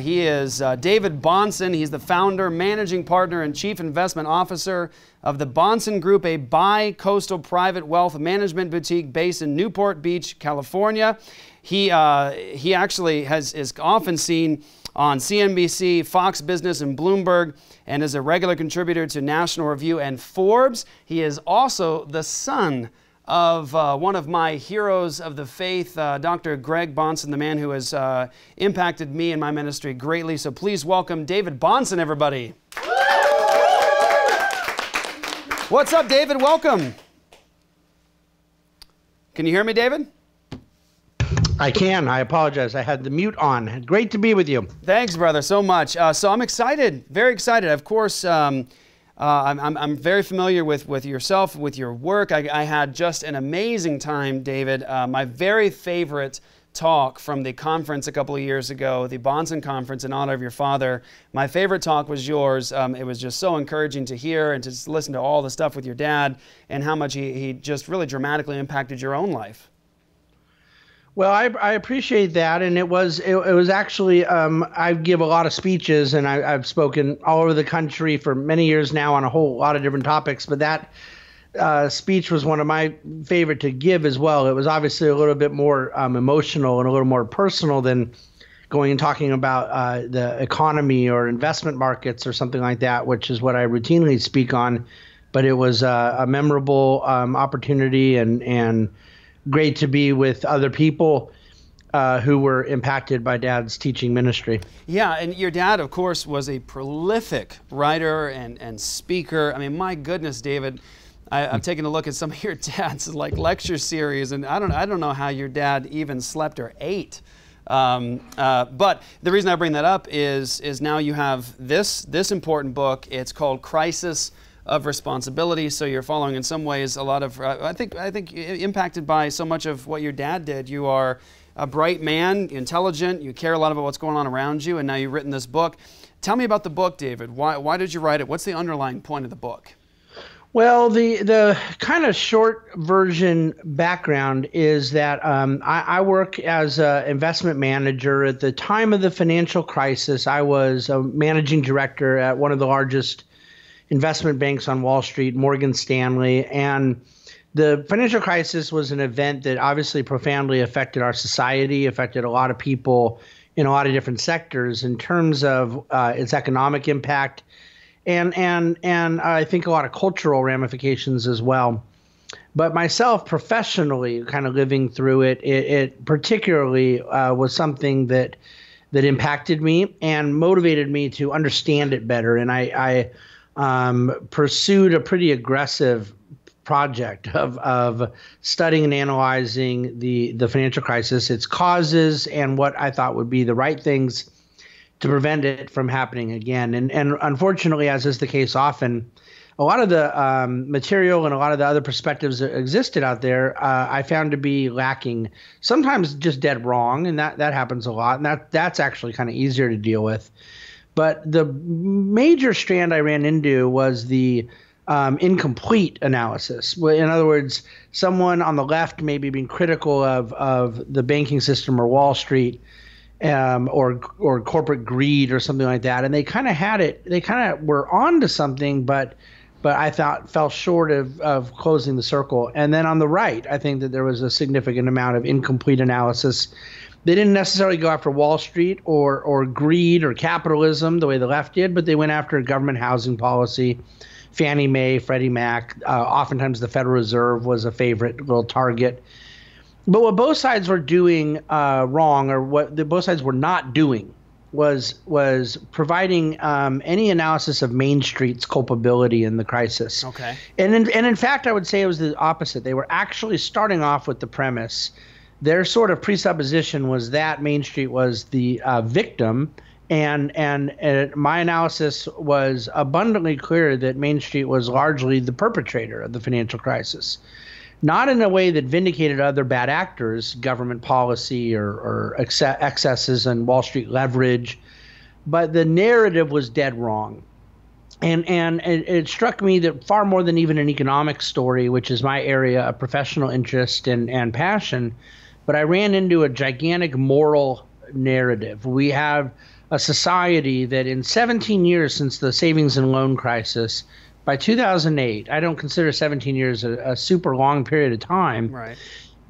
He is David Bahnsen. He's the founder, managing partner, and chief investment officer of the Bahnsen Group, a bi-coastal private wealth management boutique based in Newport Beach, California. He actually is often seen on CNBC, Fox Business, and Bloomberg, and is a regular contributor to National Review and Forbes. He is also the son of one of my heroes of the faith, Dr. Greg Bahnsen, the man who has impacted me and my ministry greatly. So please welcome David Bahnsen, everybody. What's up, David? Welcome. Can you hear me, David? I can. I apologize. I had the mute on. Great to be with you. Thanks, brother, so much. So I'm excited, very excited. Of course, I'm very familiar with yourself, with your work. I had just an amazing time, David. My very favorite talk from the conference a couple of years ago, the Bahnsen Conference in honor of your father. My favorite talk was yours. It was just so encouraging to hear and to listen to all the stuff with your dad and how much he just really dramatically impacted your own life. Well, I appreciate that, and it was actually I give a lot of speeches, and I've spoken all over the country for many years now on a whole lot of different topics. But that speech was one of my favorite to give as well. It was obviously a little bit more emotional and a little more personal than going and talking about the economy or investment markets or something like that, which is what I routinely speak on. But it was a memorable opportunity and great to be with other people who were impacted by Dad's teaching ministry. Yeah, and your dad, of course, was a prolific writer and speaker. I mean, my goodness, David, I've taken a look at some of your dad's lecture series, and I don't know how your dad even slept or ate. But the reason I bring that up is now you have this important book. It's called Crisis of Responsibility. So you're following in some ways a lot of, I think impacted by so much of what your dad did. You are a bright man, intelligent, you care a lot about what's going on around you, and now you've written this book. Tell me about the book, David. Why did you write it? What's the underlying point of the book? Well, the kind of short version background is that I work as an investment manager. At the time of the financial crisis, I was a managing director at one of the largest investment banks on Wall Street, Morgan Stanley. And the financial crisis was an event that obviously profoundly affected our society, affected a lot of people in a lot of different sectors in terms of its economic impact and I think a lot of cultural ramifications as well. But myself, professionally, kind of living through it particularly was something that impacted me and motivated me to understand it better. And I pursued a pretty aggressive project of studying and analyzing the financial crisis, its causes, and what I thought would be the right things to prevent it from happening again. And unfortunately, as is the case often, a lot of the material and a lot of the other perspectives that existed out there, I found to be lacking. Sometimes just dead wrong, and that happens a lot, and that's actually kind of easier to deal with. But the major strand I ran into was the incomplete analysis. In other words, someone on the left maybe being critical of the banking system or Wall Street, or corporate greed or something like that, and they kind of had it. They kind of were onto something, but I thought fell short of closing the circle. And then on the right, I think that there was a significant amount of incomplete analysis. They didn't necessarily go after Wall Street or greed or capitalism the way the left did, but they went after government housing policy, Fannie Mae, Freddie Mac. Oftentimes the Federal Reserve was a favorite little target. But what both sides were doing wrong, or what both sides were not doing, was providing any analysis of Main Street's culpability in the crisis. Okay. And in fact, I would say it was the opposite. They were actually starting off with the premise. Their sort of presupposition was that Main Street was the victim, and my analysis was abundantly clear that Main Street was largely the perpetrator of the financial crisis. Not in a way that vindicated other bad actors, government policy or excesses and Wall Street leverage, but the narrative was dead wrong. And it struck me that far more than even an economic story, which is my area of professional interest and passion, but I ran into a gigantic moral narrative. We have a society that in 17 years since the savings and loan crisis, by 2008, I don't consider 17 years a super long period of time. Right.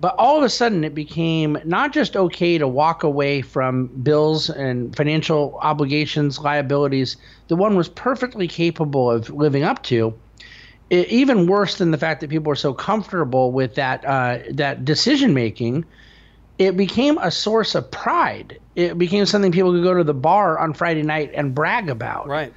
But all of a sudden, it became not just okay to walk away from bills and financial obligations, liabilities that one was perfectly capable of living up to. Even worse than the fact that people were so comfortable with that decision making, it became a source of pride. It became something people could go to the bar on Friday night and brag about. Right.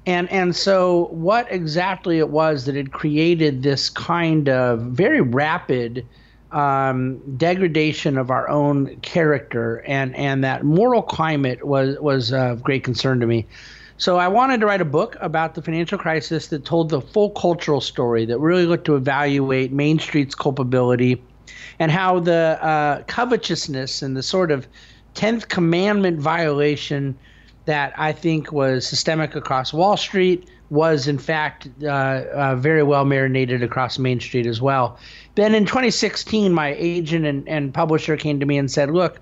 And so what exactly it was that had created this kind of very rapid degradation of our own character, and that moral climate was of great concern to me. So I wanted to write a book about the financial crisis that told the full cultural story, that really looked to evaluate Main Street's culpability and how the covetousness and the sort of 10th commandment violation that I think was systemic across Wall Street was in fact very well marinated across Main Street as well. Then in 2016, my agent and publisher came to me and said, look,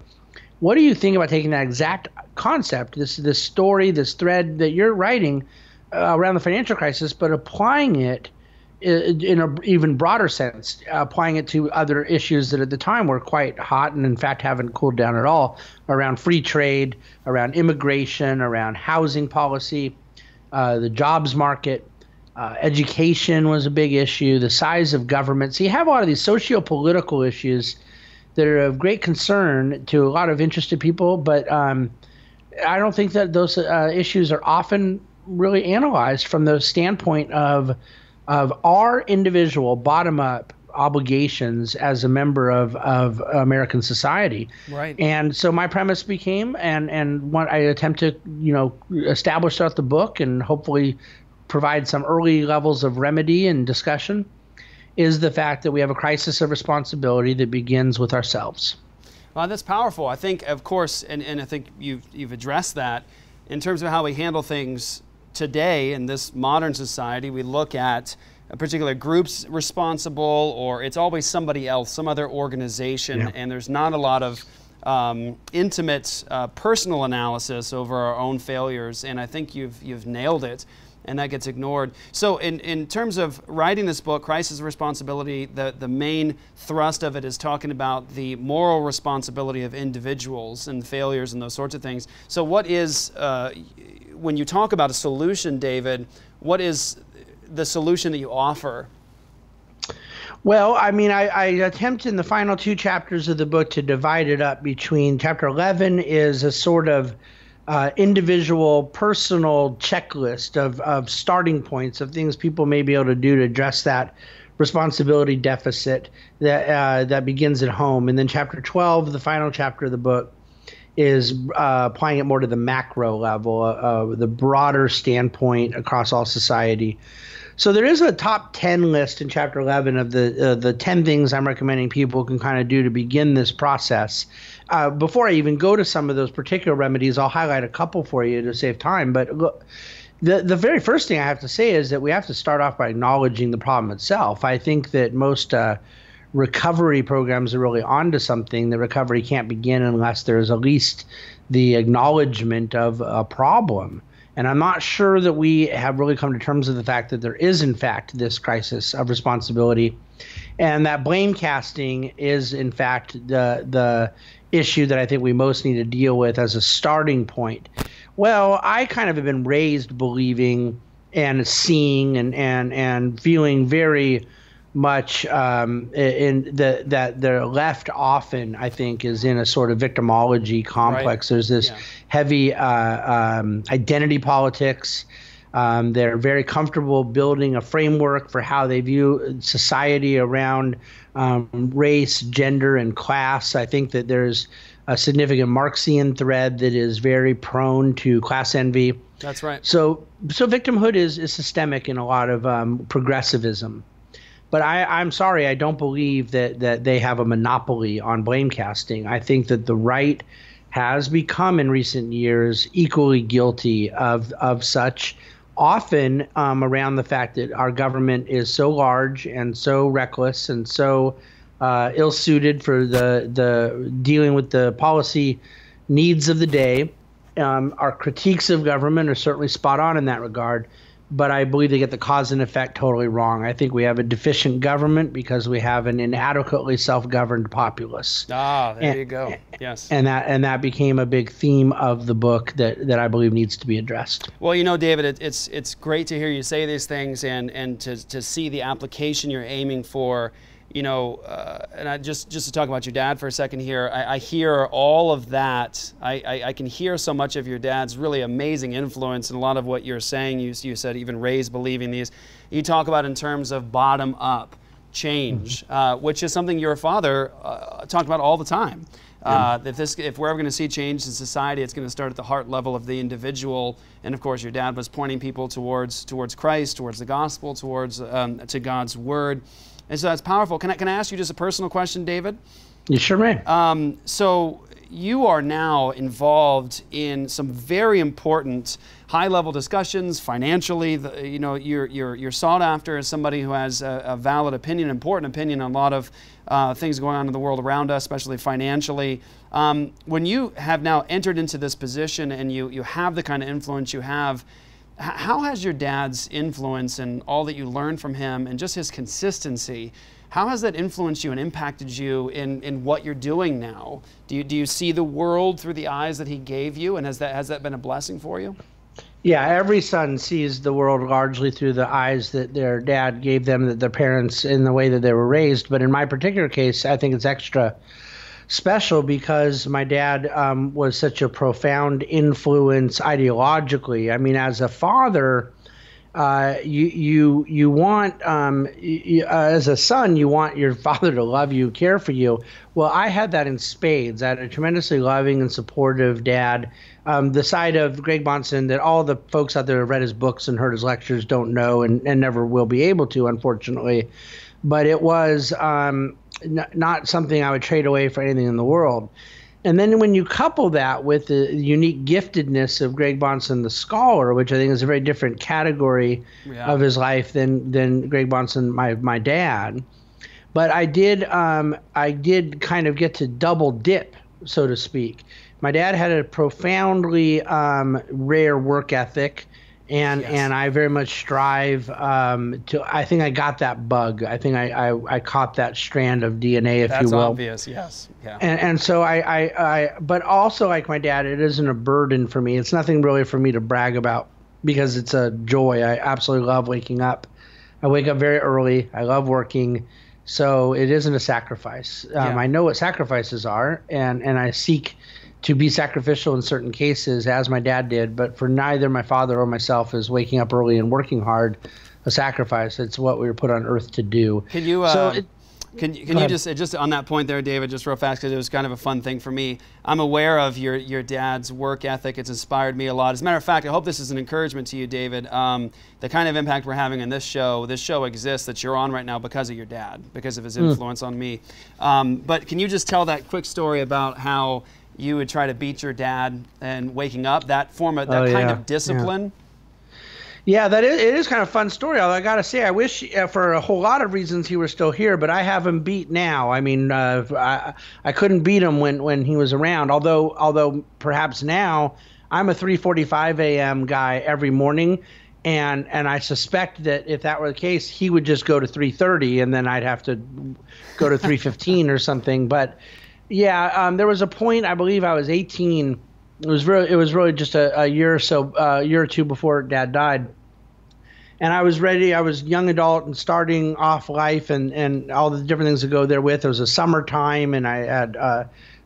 what do you think about taking that exact concept, this story, this thread that you're writing around the financial crisis, but applying it in an even broader sense, applying it to other issues that at the time were quite hot and in fact haven't cooled down at all, around free trade, around immigration, around housing policy, the jobs market, education was a big issue, the size of government. So you have a lot of these socio-political issues that are of great concern to a lot of interested people, but I don't think that those issues are often really analyzed from the standpoint of our individual bottom-up obligations as a member of American society. Right. And so my premise became, and what I attempt to, establish throughout the book and hopefully provide some early levels of remedy and discussion, is the fact that we have a crisis of responsibility that begins with ourselves. Well, that's powerful. I think, of course, and I think you've addressed that in terms of how we handle things today in this modern society. We look at a particular group's responsible, or it's always somebody else, some other organization, and there's not a lot of intimate personal analysis over our own failures, and I think you've nailed it, and that gets ignored. So in terms of writing this book, Crisis of Responsibility, the main thrust of it is talking about the moral responsibility of individuals and failures and those sorts of things. So what is, when you talk about a solution, David, what is the solution that you offer? Well, I mean, I attempt in the final two chapters of the book to divide it up between chapter 11 is a sort of individual, personal checklist of starting points of things people may be able to do to address that responsibility deficit that begins at home. And then chapter 12, the final chapter of the book, is applying it more to the macro level, the broader standpoint across all society. So there is a top 10 list in Chapter 11 of the 10 things I'm recommending people can kind of do to begin this process. Before I even go to some of those particular remedies, I'll highlight a couple for you to save time. But look, the very first thing I have to say is that we have to start off by acknowledging the problem itself. I think that most recovery programs are really onto something. The recovery can't begin unless there's at least the acknowledgement of a problem. And I'm not sure that we have really come to terms with the fact that there is, in fact, this crisis of responsibility, and that blame casting is, in fact, the issue that I think we most need to deal with as a starting point. Well, I kind of have been raised believing and seeing and feeling very much that the left often, I think, is in a sort of victimology complex. Right. There's this heavy identity politics. They're very comfortable building a framework for how they view society around race, gender, and class. I think that there's a significant Marxian thread that is very prone to class envy. That's right. So victimhood is systemic in a lot of progressivism. But I'm sorry, I don't believe that they have a monopoly on blame casting. I think that the right has become in recent years equally guilty of such, often around the fact that our government is so large and so reckless and so ill-suited for the dealing with the policy needs of the day. Our critiques of government are certainly spot on in that regard. But I believe they get the cause and effect totally wrong. I think we have a deficient government because we have an inadequately self-governed populace. There you go. Yes. And that became a big theme of the book that I believe needs to be addressed. Well, you know, David, it's great to hear you say these things and to see the application you're aiming for. You know, and I just to talk about your dad for a second here, I hear all of that. I can hear so much of your dad's really amazing influence in a lot of what you're saying. You said even raised believing these. You talk about in terms of bottom-up change, which is something your father talked about all the time. If we're ever going to see change in society, it's going to start at the heart level of the individual. And of course, your dad was pointing people towards Christ, towards the gospel, towards to God's word. And so that's powerful. Can I ask you just a personal question, David? You sure may. So you are now involved in some very important high-level discussions financially. You know, you're sought after as somebody who has a valid opinion, important opinion on a lot of things going on in the world around us, especially financially. When you have now entered into this position and you have the kind of influence you have, how has your dad's influence and all that you learned from him and just his consistency, how has that influenced you and impacted you in what you're doing now? Do you see the world through the eyes that he gave you, and has that been a blessing for you? Yeah, every son sees the world largely through the eyes that their dad gave them, that their parents, in the way that they were raised. But in my particular case, I think it's extra special because my dad was such a profound influence ideologically. I mean, as a father, you want as a son, you want your father to love you, care for you. Well, I had that in spades. I had a tremendously loving and supportive dad. The side of Greg Bahnsen that all the folks out there who have read his books and heard his lectures don't know and never will be able to, unfortunately. But it was not something I would trade away for anything in the world. And then when you couple that with the unique giftedness of Greg Bahnsen, the scholar, which I think is a very different category of his life than Greg Bahnsen, my dad. But I did kind of get to double dip, so to speak. My dad had a profoundly rare work ethic. And I very much strive to. I think I got that bug. I think I caught that strand of DNA, if you will. That's obvious. Yes. Yeah. And so but also like my dad, it isn't a burden for me. It's nothing really for me to brag about because it's a joy. I absolutely love waking up. I wake up very early. I love working, so it isn't a sacrifice. I know what sacrifices are, and I seek to be sacrificial in certain cases, as my dad did, but for neither my father or myself is waking up early and working hard a sacrifice. It's what we were put on earth to do. Can you, Can you just on that point there, David, just real fast, because it was kind of a fun thing for me. I'm aware of your dad's work ethic. It's inspired me a lot. As a matter of fact, I hope this is an encouragement to you, David. The kind of impact we're having on this show exists that you're on right now because of your dad, because of his influence on me. But can you just tell that quick story about how you would try to beat your dad and waking up, that kind of discipline? Yeah, it is kind of a fun story. Although I got to say, I wish for a whole lot of reasons he were still here, but I have him beat now. I mean, I couldn't beat him when he was around. Although perhaps now I'm a 3:45 a.m. guy every morning, and I suspect that if that were the case, he would just go to 3:30, and then I'd have to go to 3:15 or something. But yeah, there was a point, I believe I was 18. It was really just a year or two before Dad died, and I was ready. I was young adult and starting off life, and all the different things that go there with. It was a summertime, and I had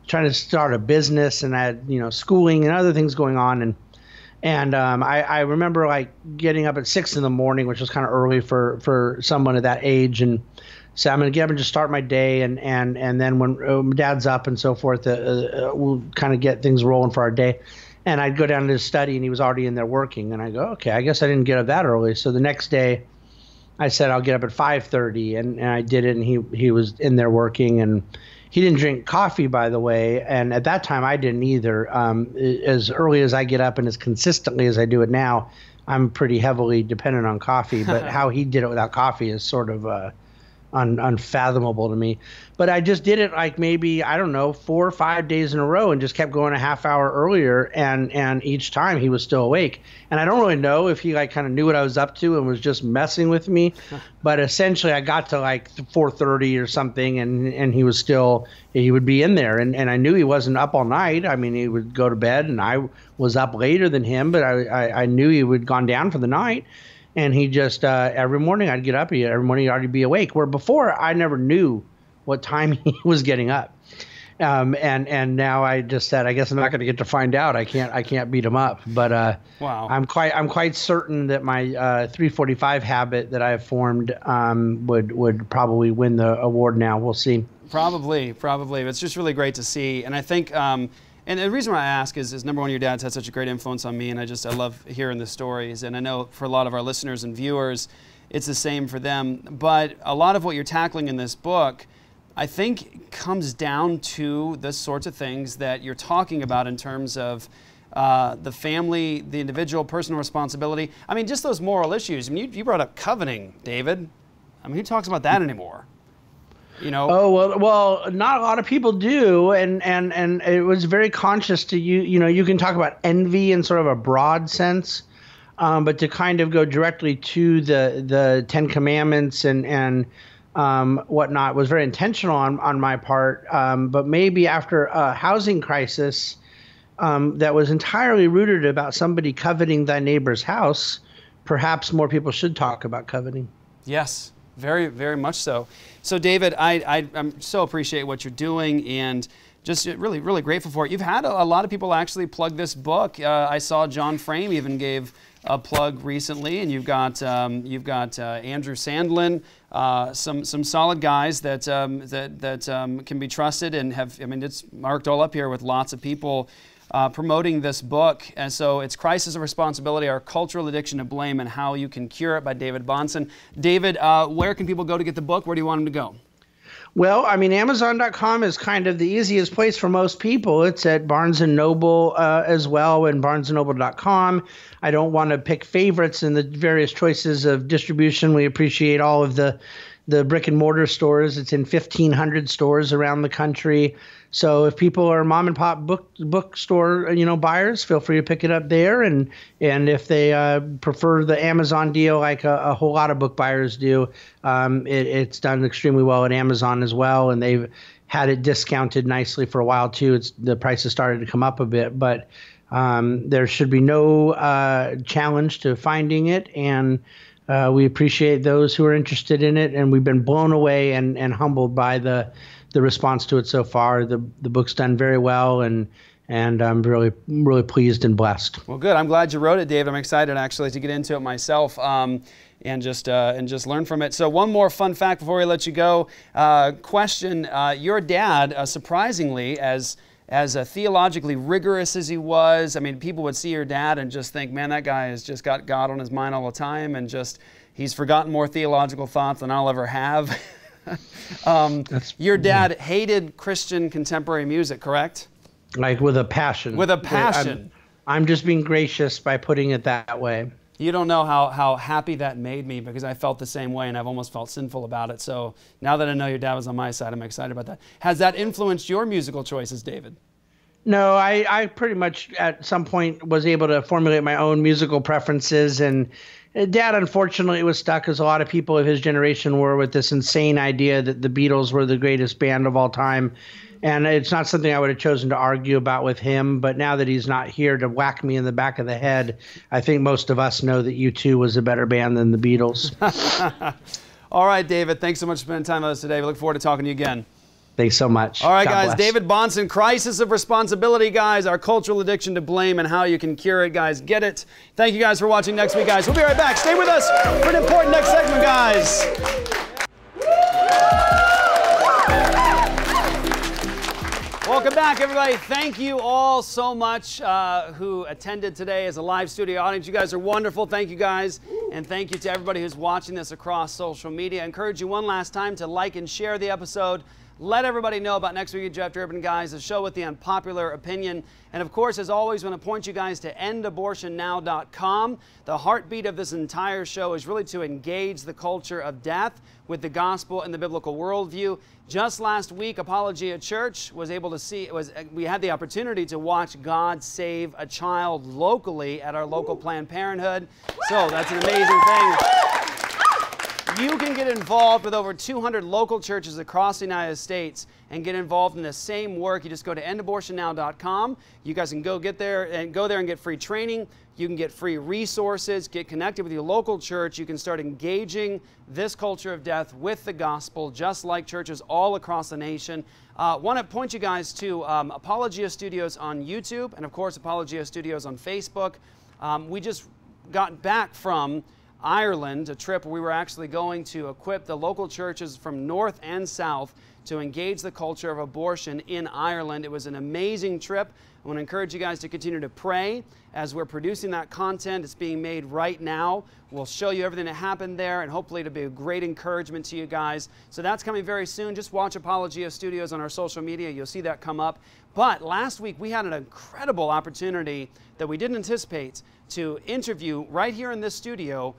trying to start a business, and I had schooling and other things going on, and I remember like getting up at 6 in the morning, which was kind of early for someone at that age, and so I'm going to get up and just start my day, and then when Dad's up and so forth, we'll kind of get things rolling for our day. And I'd go down to his study, and he was already in there working. And I go, okay, I guess I didn't get up that early. So the next day, I said I'll get up at 5:30, and I did it, and he was in there working. And he didn't drink coffee, by the way. And at that time, I didn't either. As early as I get up and as consistently as I do it now, I'm pretty heavily dependent on coffee. But how he did it without coffee is sort of unfathomable to me. But I just did it like maybe, I don't know, 4 or 5 days in a row, and just kept going a half hour earlier, and each time he was still awake. And I don't really know if he like kind of knew what I was up to and was just messing with me, but essentially I got to like 4:30 or something, and he would be in there, and I knew he wasn't up all night. I mean, he would go to bed, and I was up later than him, but I knew he would gone down for the night. And he just, every morning I'd get up, every morning he'd already be awake. Where before I never knew what time he was getting up. And now I just said, I guess I'm not going to get to find out. I can't beat him up. But wow. I'm quite certain that my 3:45 habit that I have formed would probably win the award now. We'll see. Probably. It's just really great to see. And I think, and the reason why I ask is number one, your dad's had such a great influence on me, and I love hearing the stories. And I know for a lot of our listeners and viewers, it's the same for them. But a lot of what you're tackling in this book, I think, comes down to the sorts of things that you're talking about in terms of the family, the individual, personal responsibility. I mean, just those moral issues. I mean, you brought up coveting, David. I mean, who talks about that anymore? Oh, well, not a lot of people do, and it was very conscious to you. You can talk about envy in sort of a broad sense, but to kind of go directly to the Ten Commandments and whatnot was very intentional on my part. But maybe after a housing crisis that was entirely rooted about somebody coveting thy neighbor's house, perhaps more people should talk about coveting. Yes. Very, very much so. So, David, I'm so appreciate what you're doing, and just really, really grateful for it. You've had a lot of people actually plug this book. I saw John Frame even gave a plug recently, and you've got Andrew Sandlin, some solid guys that can be trusted and have. I mean, it's marked all up here with lots of people promoting this book. And so it's Crisis of Responsibility, Our Cultural Addiction to Blame and How You Can Cure It by David Bahnsen. David, where can people go to get the book? Where do you want them to go? Well, I mean, Amazon.com is kind of the easiest place for most people. It's at Barnes & Noble as well, and barnesandnoble.com. I don't want to pick favorites in the various choices of distribution. We appreciate all of the brick and mortar stores. It's in 1,500 stores around the country. So if people are mom and pop bookstore buyers, feel free to pick it up there. And if they prefer the Amazon deal, like a whole lot of book buyers do, it's done extremely well at Amazon as well. And they've had it discounted nicely for a while too. The prices started to come up a bit, but there should be no challenge to finding it. And we appreciate those who are interested in it, and we've been blown away and humbled by the response to it so far. The book's done very well, and I'm really, really pleased and blessed. Well, good. I'm glad you wrote it, Dave. I'm excited actually to get into it myself. and just learn from it. So one more fun fact before we let you go. Question: your dad, surprisingly, as theologically rigorous as he was, I mean, people would see your dad and just think, man, that guy has just got God on his mind all the time, and just he's forgotten more theological thoughts than I'll ever have. Your dad hated Christian contemporary music, correct? Like with a passion. With a passion. I'm just being gracious by putting it that way. You don't know how happy that made me, because I felt the same way and I've almost felt sinful about it. So now that I know your dad was on my side, I'm excited about that. Has that influenced your musical choices, David? No, I pretty much at some point was able to formulate my own musical preferences, and Dad unfortunately was stuck, as a lot of people of his generation were, with this insane idea that the Beatles were the greatest band of all time. And it's not something I would have chosen to argue about with him, but now that he's not here to whack me in the back of the head, I think most of us know that U2 was a better band than the Beatles. All right, David, thanks so much for spending time with us today. We look forward to talking to you again. Thanks so much. All right, God guys, bless. David Bahnsen, Crisis of Responsibility, guys, our cultural addiction to blame and how you can cure it, guys. Get it. Thank you guys for watching next week, guys. We'll be right back. Stay with us for an important next segment, guys. Welcome back, everybody. Thank you all so much who attended today as a live studio audience. You guys are wonderful. Thank you, guys. And thank you to everybody who's watching this across social media. I encourage you one last time to like and share the episode. Let everybody know about Next Week at Jeff Durbin, guys, the show with the unpopular opinion. And of course, as always, I want to point you guys to endabortionnow.com. The heartbeat of this entire show is really to engage the culture of death with the gospel and the biblical worldview. Just last week, Apologia Church was able to see, we had the opportunity to watch God save a child locally at our local Planned Parenthood. So that's an amazing thing. You can get involved with over 200 local churches across the United States and get involved in the same work. You just go to endabortionnow.com. You guys can go there and get free training. You can get free resources, get connected with your local church. You can start engaging this culture of death with the gospel, just like churches all across the nation. Want to point you guys to Apologia Studios on YouTube and, of course, Apologia Studios on Facebook. We just got back from Ireland, a trip where we were actually going to equip the local churches from north and south to engage the culture of abortion in Ireland. It was an amazing trip. I want to encourage you guys to continue to pray as we're producing that content. It's being made right now. We'll show you everything that happened there, and hopefully it'll be a great encouragement to you guys. So that's coming very soon. Just watch Apologia Studios on our social media. You'll see that come up. But last week we had an incredible opportunity that we didn't anticipate to interview right here in this studio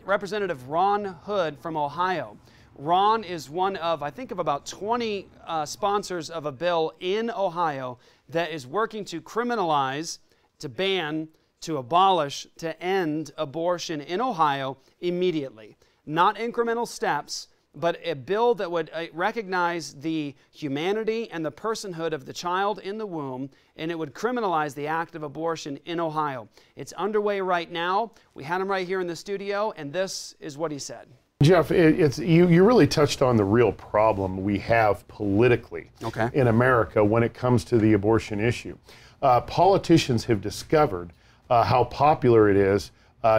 Representative Ron Hood from Ohio. Ron is one of, I think, of about 20 sponsors of a bill in Ohio that is working to criminalize, to ban, to abolish, to end abortion in Ohio immediately. Not incremental steps, but a bill that would recognize the humanity and the personhood of the child in the womb, and it would criminalize the act of abortion in Ohio. It's underway right now. We had him right here in the studio, and this is what he said. Jeff, you really touched on the real problem we have politically in America when it comes to the abortion issue. Politicians have discovered how popular it is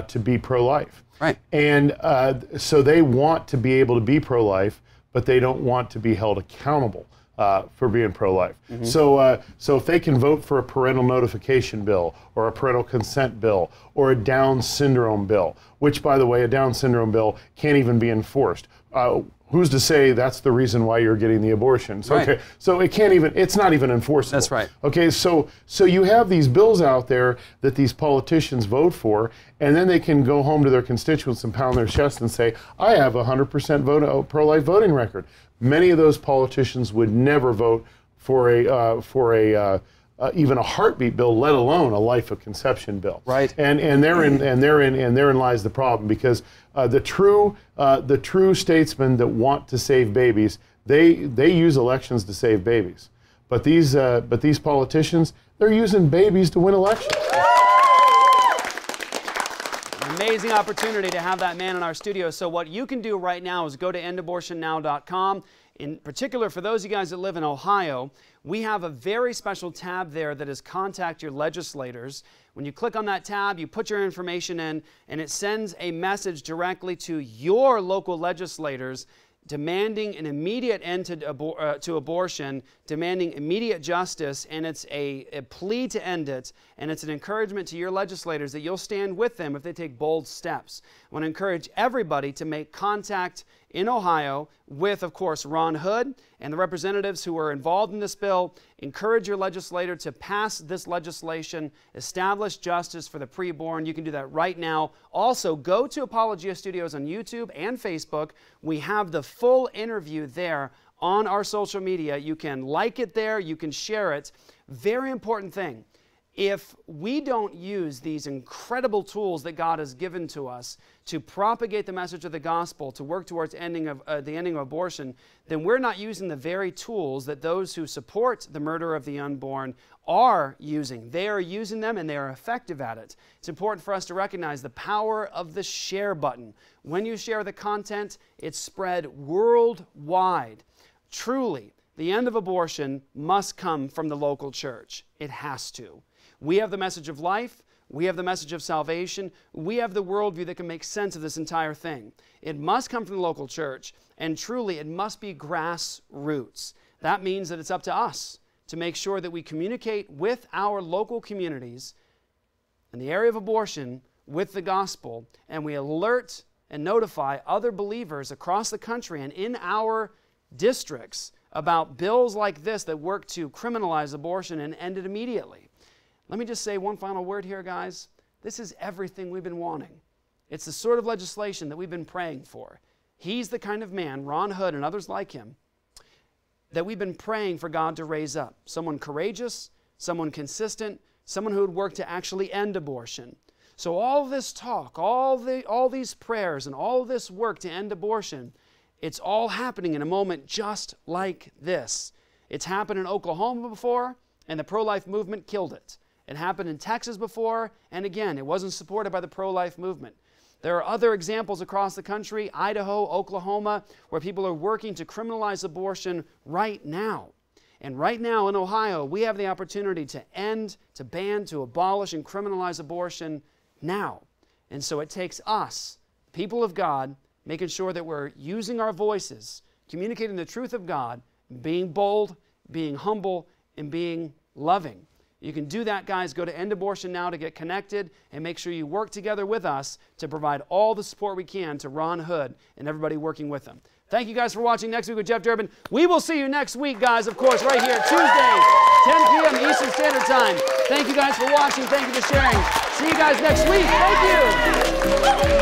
to be pro-life. Right. And so they want to be able to be pro-life, but they don't want to be held accountable for being pro-life. Mm-hmm. So if they can vote for a parental notification bill or a parental consent bill or a Down syndrome bill, which, by the way, a Down syndrome bill can't even be enforced. Who's to say that's the reason why you're getting the abortion? So, Right. okay, so it can't even, it's not even enforceable. That's right. Okay, so you have these bills out there that these politicians vote for, and then they can go home to their constituents and pound their chest and say, I have a 100% pro-life voting record. Many of those politicians would never vote for even a heartbeat bill, let alone a life of conception bill. Right. And therein lies the problem, because the true statesmen that want to save babies, they use elections to save babies. But these politicians, they're using babies to win elections. Amazing opportunity to have that man in our studio. So what you can do right now is go to endabortionnow.com. In particular, for those of you guys that live in Ohio, we have a very special tab there that is Contact Your Legislators. When you click on that tab, you put your information in, and it sends a message directly to your local legislators demanding an immediate end to abortion, demanding immediate justice, and it's a plea to end it, and it's an encouragement to your legislators that you'll stand with them if they take bold steps. I want to encourage everybody to make contact in Ohio with, of course, Ron Hood and the representatives who are involved in this bill. Encourage your legislator to pass this legislation, establish justice for the preborn. You can do that right now. Also, go to Apologia Studios on YouTube and Facebook. We have the full interview there on our social media. You can like it there. You can share it. Very important thing. If we don't use these incredible tools that God has given to us to propagate the message of the gospel, to work towards the ending of abortion, then we're not using the very tools that those who support the murder of the unborn are using. They are using them, and they are effective at it. It's important for us to recognize the power of the share button. When you share the content, it's spread worldwide. Truly, the end of abortion must come from the local church. It has to. We have the message of life. We have the message of salvation. We have the worldview that can make sense of this entire thing. It must come from the local church, and truly, it must be grassroots. That means that it's up to us to make sure that we communicate with our local communities in the area of abortion with the gospel, and we alert and notify other believers across the country and in our districts about bills like this that work to criminalize abortion and end it immediately. Let me just say one final word here, guys. This is everything we've been wanting. It's the sort of legislation that we've been praying for. He's the kind of man, Ron Hood and others like him, that we've been praying for God to raise up. Someone courageous, someone consistent, someone who would work to actually end abortion. So all this talk, all these prayers, and all this work to end abortion, it's all happening in a moment just like this. It's happened in Oklahoma before, and the pro-life movement killed it. It happened in Texas before, and again, it wasn't supported by the pro-life movement. There are other examples across the country, Idaho, Oklahoma, where people are working to criminalize abortion right now. And right now in Ohio, we have the opportunity to end, to ban, to abolish, and criminalize abortion now. And so it takes us, people of God, making sure that we're using our voices, communicating the truth of God, being bold, being humble, and being loving. You can do that, guys. Go to End Abortion Now to get connected, and make sure you work together with us to provide all the support we can to Ron Hood and everybody working with him. Thank you guys for watching Next Week with Jeff Durbin. We will see you next week, guys, of course, right here, Tuesday, 10 p.m. Eastern Standard Time. Thank you guys for watching. Thank you for sharing. See you guys next week. Thank you.